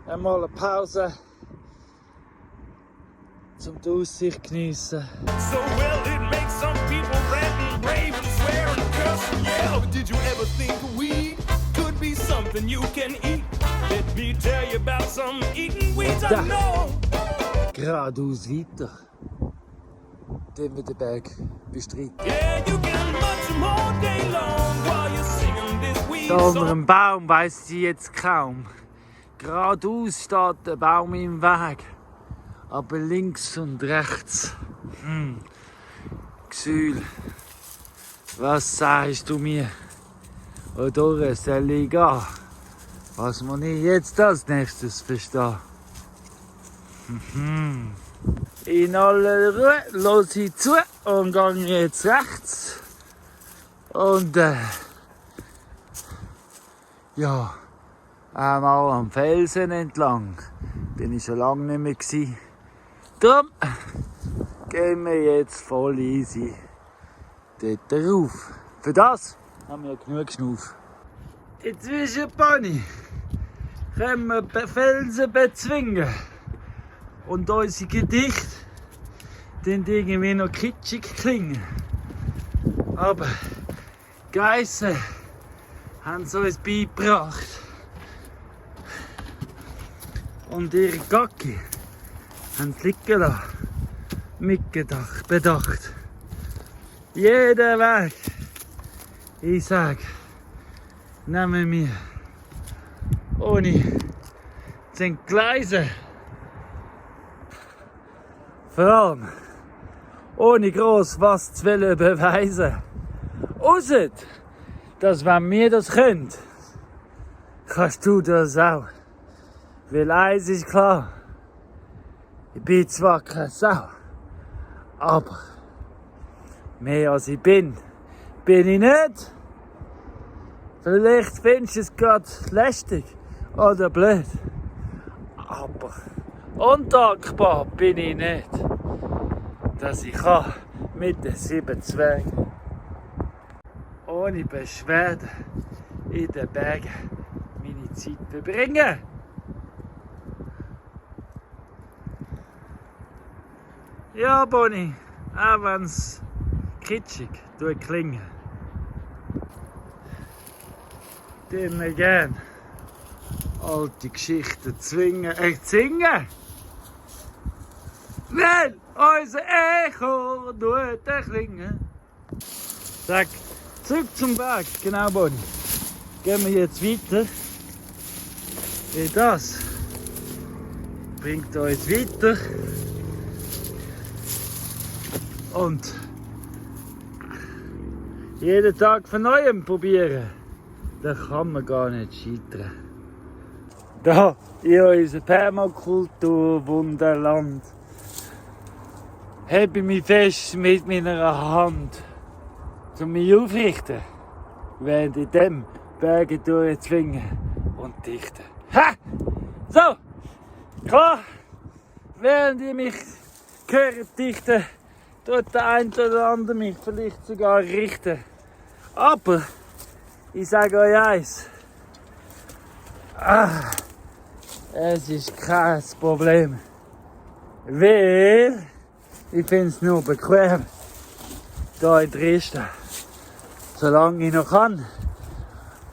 Speaker 2: Einmal eine Pause. Zum die Aussicht geniessen.
Speaker 3: So well it makes some people rant and rave and swear and curse and yell. But did you ever think weed could be something you can eat? Let me tell you about some eating weeds I know.
Speaker 2: Geradeaus weiter. Den wir den Berg bestreiten.
Speaker 3: Yeah, you can munch them all day long while you're singing this weed
Speaker 2: Da unter
Speaker 3: song.
Speaker 2: einem Baum weiss sie jetzt kaum. Geradeaus steht der Baum im Weg. Aber links und rechts. Gefühl. Was sagst du mir? Wodurch soll ich gehen? Was muss ich jetzt als nächstes verstehen? In aller Ruhe lass ich zu und gehe jetzt rechts. Und ja, einmal am Felsen entlang. Bin ich schon lange nicht mehr gewesen. Darum gehen wir jetzt voll easy dort rauf. Für das haben wir genug Schnuff. Inzwischen, Bonnie, können wir die Felsen bezwingen. Und unsere Gedichte den irgendwie noch kitschig klingen. Aber Geissen haben es uns beigebracht. Und ihre Gacki haben es liegen lassen. Mitgedacht, bedacht. Jeder Weg, ich sag, nehmen wir ohne zu entgleisen. Vor allem ohne gross was zu wollen beweisen. Ausser, dass wenn wir das können, kannst du das auch. Weil eins ist klar, ich bin zwar keine Sau, aber mehr als ich bin ich nicht. Vielleicht findest du es gerade lästig oder blöd, aber undankbar bin ich nicht, dass ich kann mit den 7 Zwergen ohne Beschwerden in den Bergen meine Zeit verbringen. Ja, Bonnie, auch wenn es kitschig klingen, tun wir gern alte Geschichten singen. Weil unser Echo tut klingen. Sag, zurück zum Berg, genau, Bonnie. Gehen wir jetzt weiter. Das bringt uns weiter. Und jeden Tag von neuem probieren, da kann man gar nicht scheitern. Da in unserem Permakultur-Wunderland habe ich mich fest mit meiner Hand um mich aufrichten, während ich dem Berge durchzwingen und dichten. Ha! So, klar, während ihr mich gehört dichten, tut der eine oder andere mich vielleicht sogar richten. Aber ich sage euch eins. Es ist kein Problem. Weil ich finde es nur bequem. Hier in Dresden. Solange ich noch kann,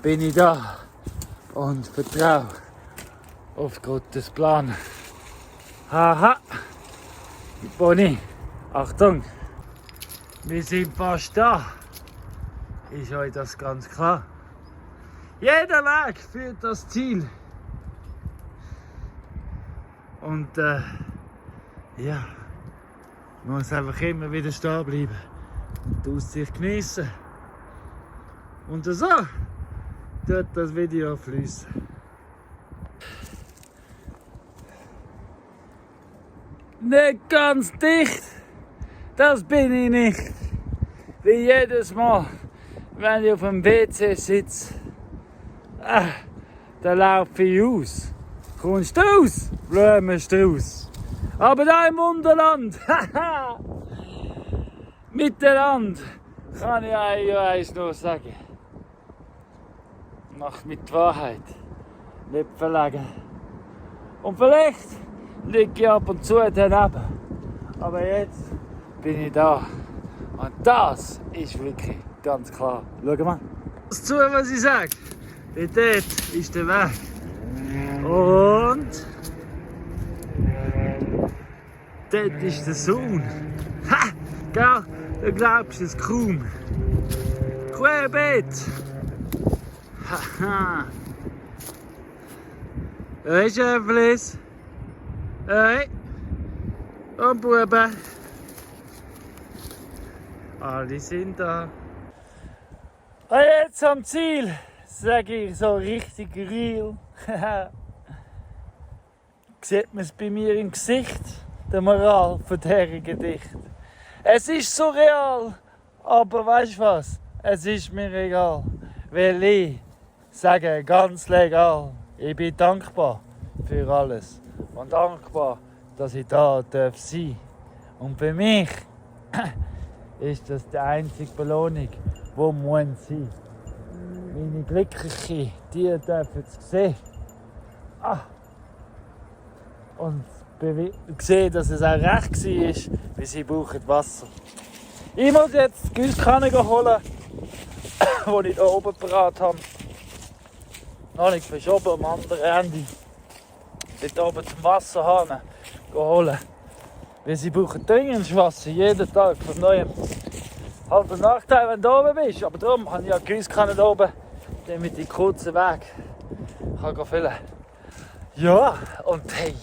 Speaker 2: bin ich da und vertraue auf Gottes Plan. Haha! Bonnie, Achtung! Wir sind fast da. Ist euch das ganz klar? Jeder Weg führt das Ziel. Und ja, man muss einfach immer wieder stehen bleiben und die Aussicht geniessen. Und so tut das Video fließen. Nicht ganz dicht, das bin ich nicht. Wie jedes Mal, wenn ich auf dem WC sitze, da laufe ich aus. Kommst du raus, Blumenstrauß? Aber da im Wunderland, miteinander, kann ich euch eins nur sagen. Macht mit die Wahrheit, nicht verlegen. Und vielleicht liege ich ab und zu daneben. Aber jetzt bin ich da. Und das ist wirklich ganz klar. Schau mal. Lass zu, was ich sage. Denn dort ist der Weg. Und dort ist der Sohn. Ha! Gell? Du glaubst es kaum. Querbeet. Haha. Hey, Schäferlis. Hey. Und Buben. Alle sind da. Und jetzt am Ziel, sage ich so richtig real. Sieht man es bei mir im Gesicht, der Moral von dieser Gedicht. Es ist so real, aber weißt du was? Es ist mir egal, weil ich sage ganz legal, ich bin dankbar für alles und dankbar, dass ich da sein darf. Und für mich ist das die einzige Belohnung, die muss sein. Meine Glücklichen, die dürfen es sehen. Und sehen, dass es auch recht war, weil sie brauchen Wasser. Ich muss jetzt die Gießkanne holen, die ich hier oben parat habe. Noch nicht verschoben am anderen Ende. Dort oben zum Wasserhahn holen. Weil sie brauchen dringend Wasser, jeden Tag von neuem. Halt der Nachteil, wenn du oben bist. Aber darum habe ich ja die Gießkanne hier oben, damit ich kurzen Weg kann füllen. Ja, und hey,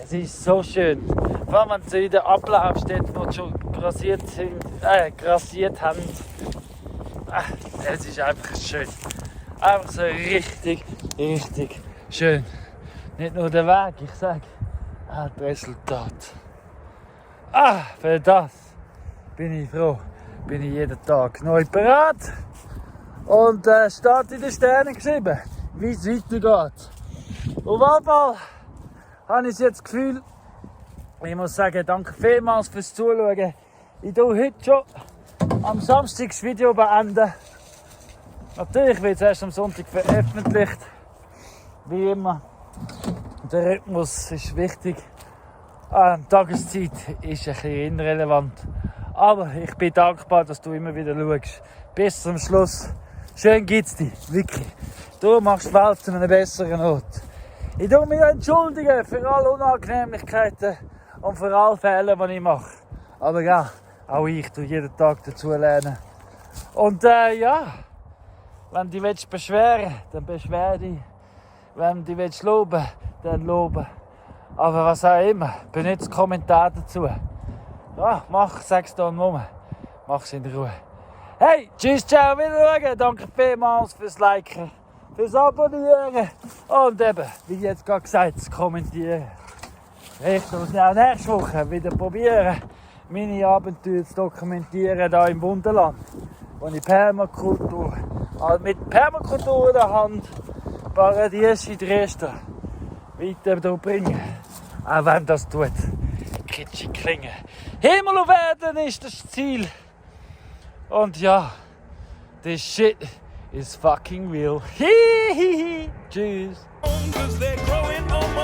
Speaker 2: es ist so schön. Vor allem, wenn du in den Ablauf steht, wo schon grassiert haben. Es ist einfach schön. Einfach so richtig, richtig schön. Nicht nur der Weg, ich sage, das Resultat. Für das bin ich froh. Bin ich jeden Tag neu bereit. Und steht in den Sternen geschrieben, wie es weitergeht. Auf jeden Fall habe ich jetzt das Gefühl, ich muss sagen, danke vielmals fürs Zuschauen. Ich tue heute schon am Samstag das Video beenden. Natürlich wird es erst am Sonntag veröffentlicht. Wie immer. Der Rhythmus ist wichtig. Die Tageszeit ist ein bisschen irrelevant. Aber ich bin dankbar, dass du immer wieder schaust. Bis zum Schluss. Schön gibt's dich, wirklich. Du machst die Welt zu einem besseren Ort. Ich tue mich entschuldigen für alle Unangenehmlichkeiten und für alle Fehler, die ich mache. Aber ja, auch ich tue jeden Tag dazu lernen. Und ja, wenn du dich beschweren willst, dann beschwer dich. Wenn du dich loben willst, dann loben. Aber was auch immer, benutze Kommentare dazu. Ja, sag's da nur. Mach's in Ruhe. Hey, tschüss, ciao, wiedersehen. Danke vielmals fürs Liken, fürs Abonnieren und eben, wie jetzt gerade gesagt, das Kommentieren. Ich muss auch nächste Woche wieder probieren, meine Abenteuer zu dokumentieren hier im Wunderland, wo ich Permakultur, mit Permakultur in der Hand, Paradies in Dresden weiterbringen. Auch wenn das tut kitschig klingen. Himmel auf Erden ist das Ziel. Und ja, this shit is fucking real. Tschüss.
Speaker 3: Cause they're growing on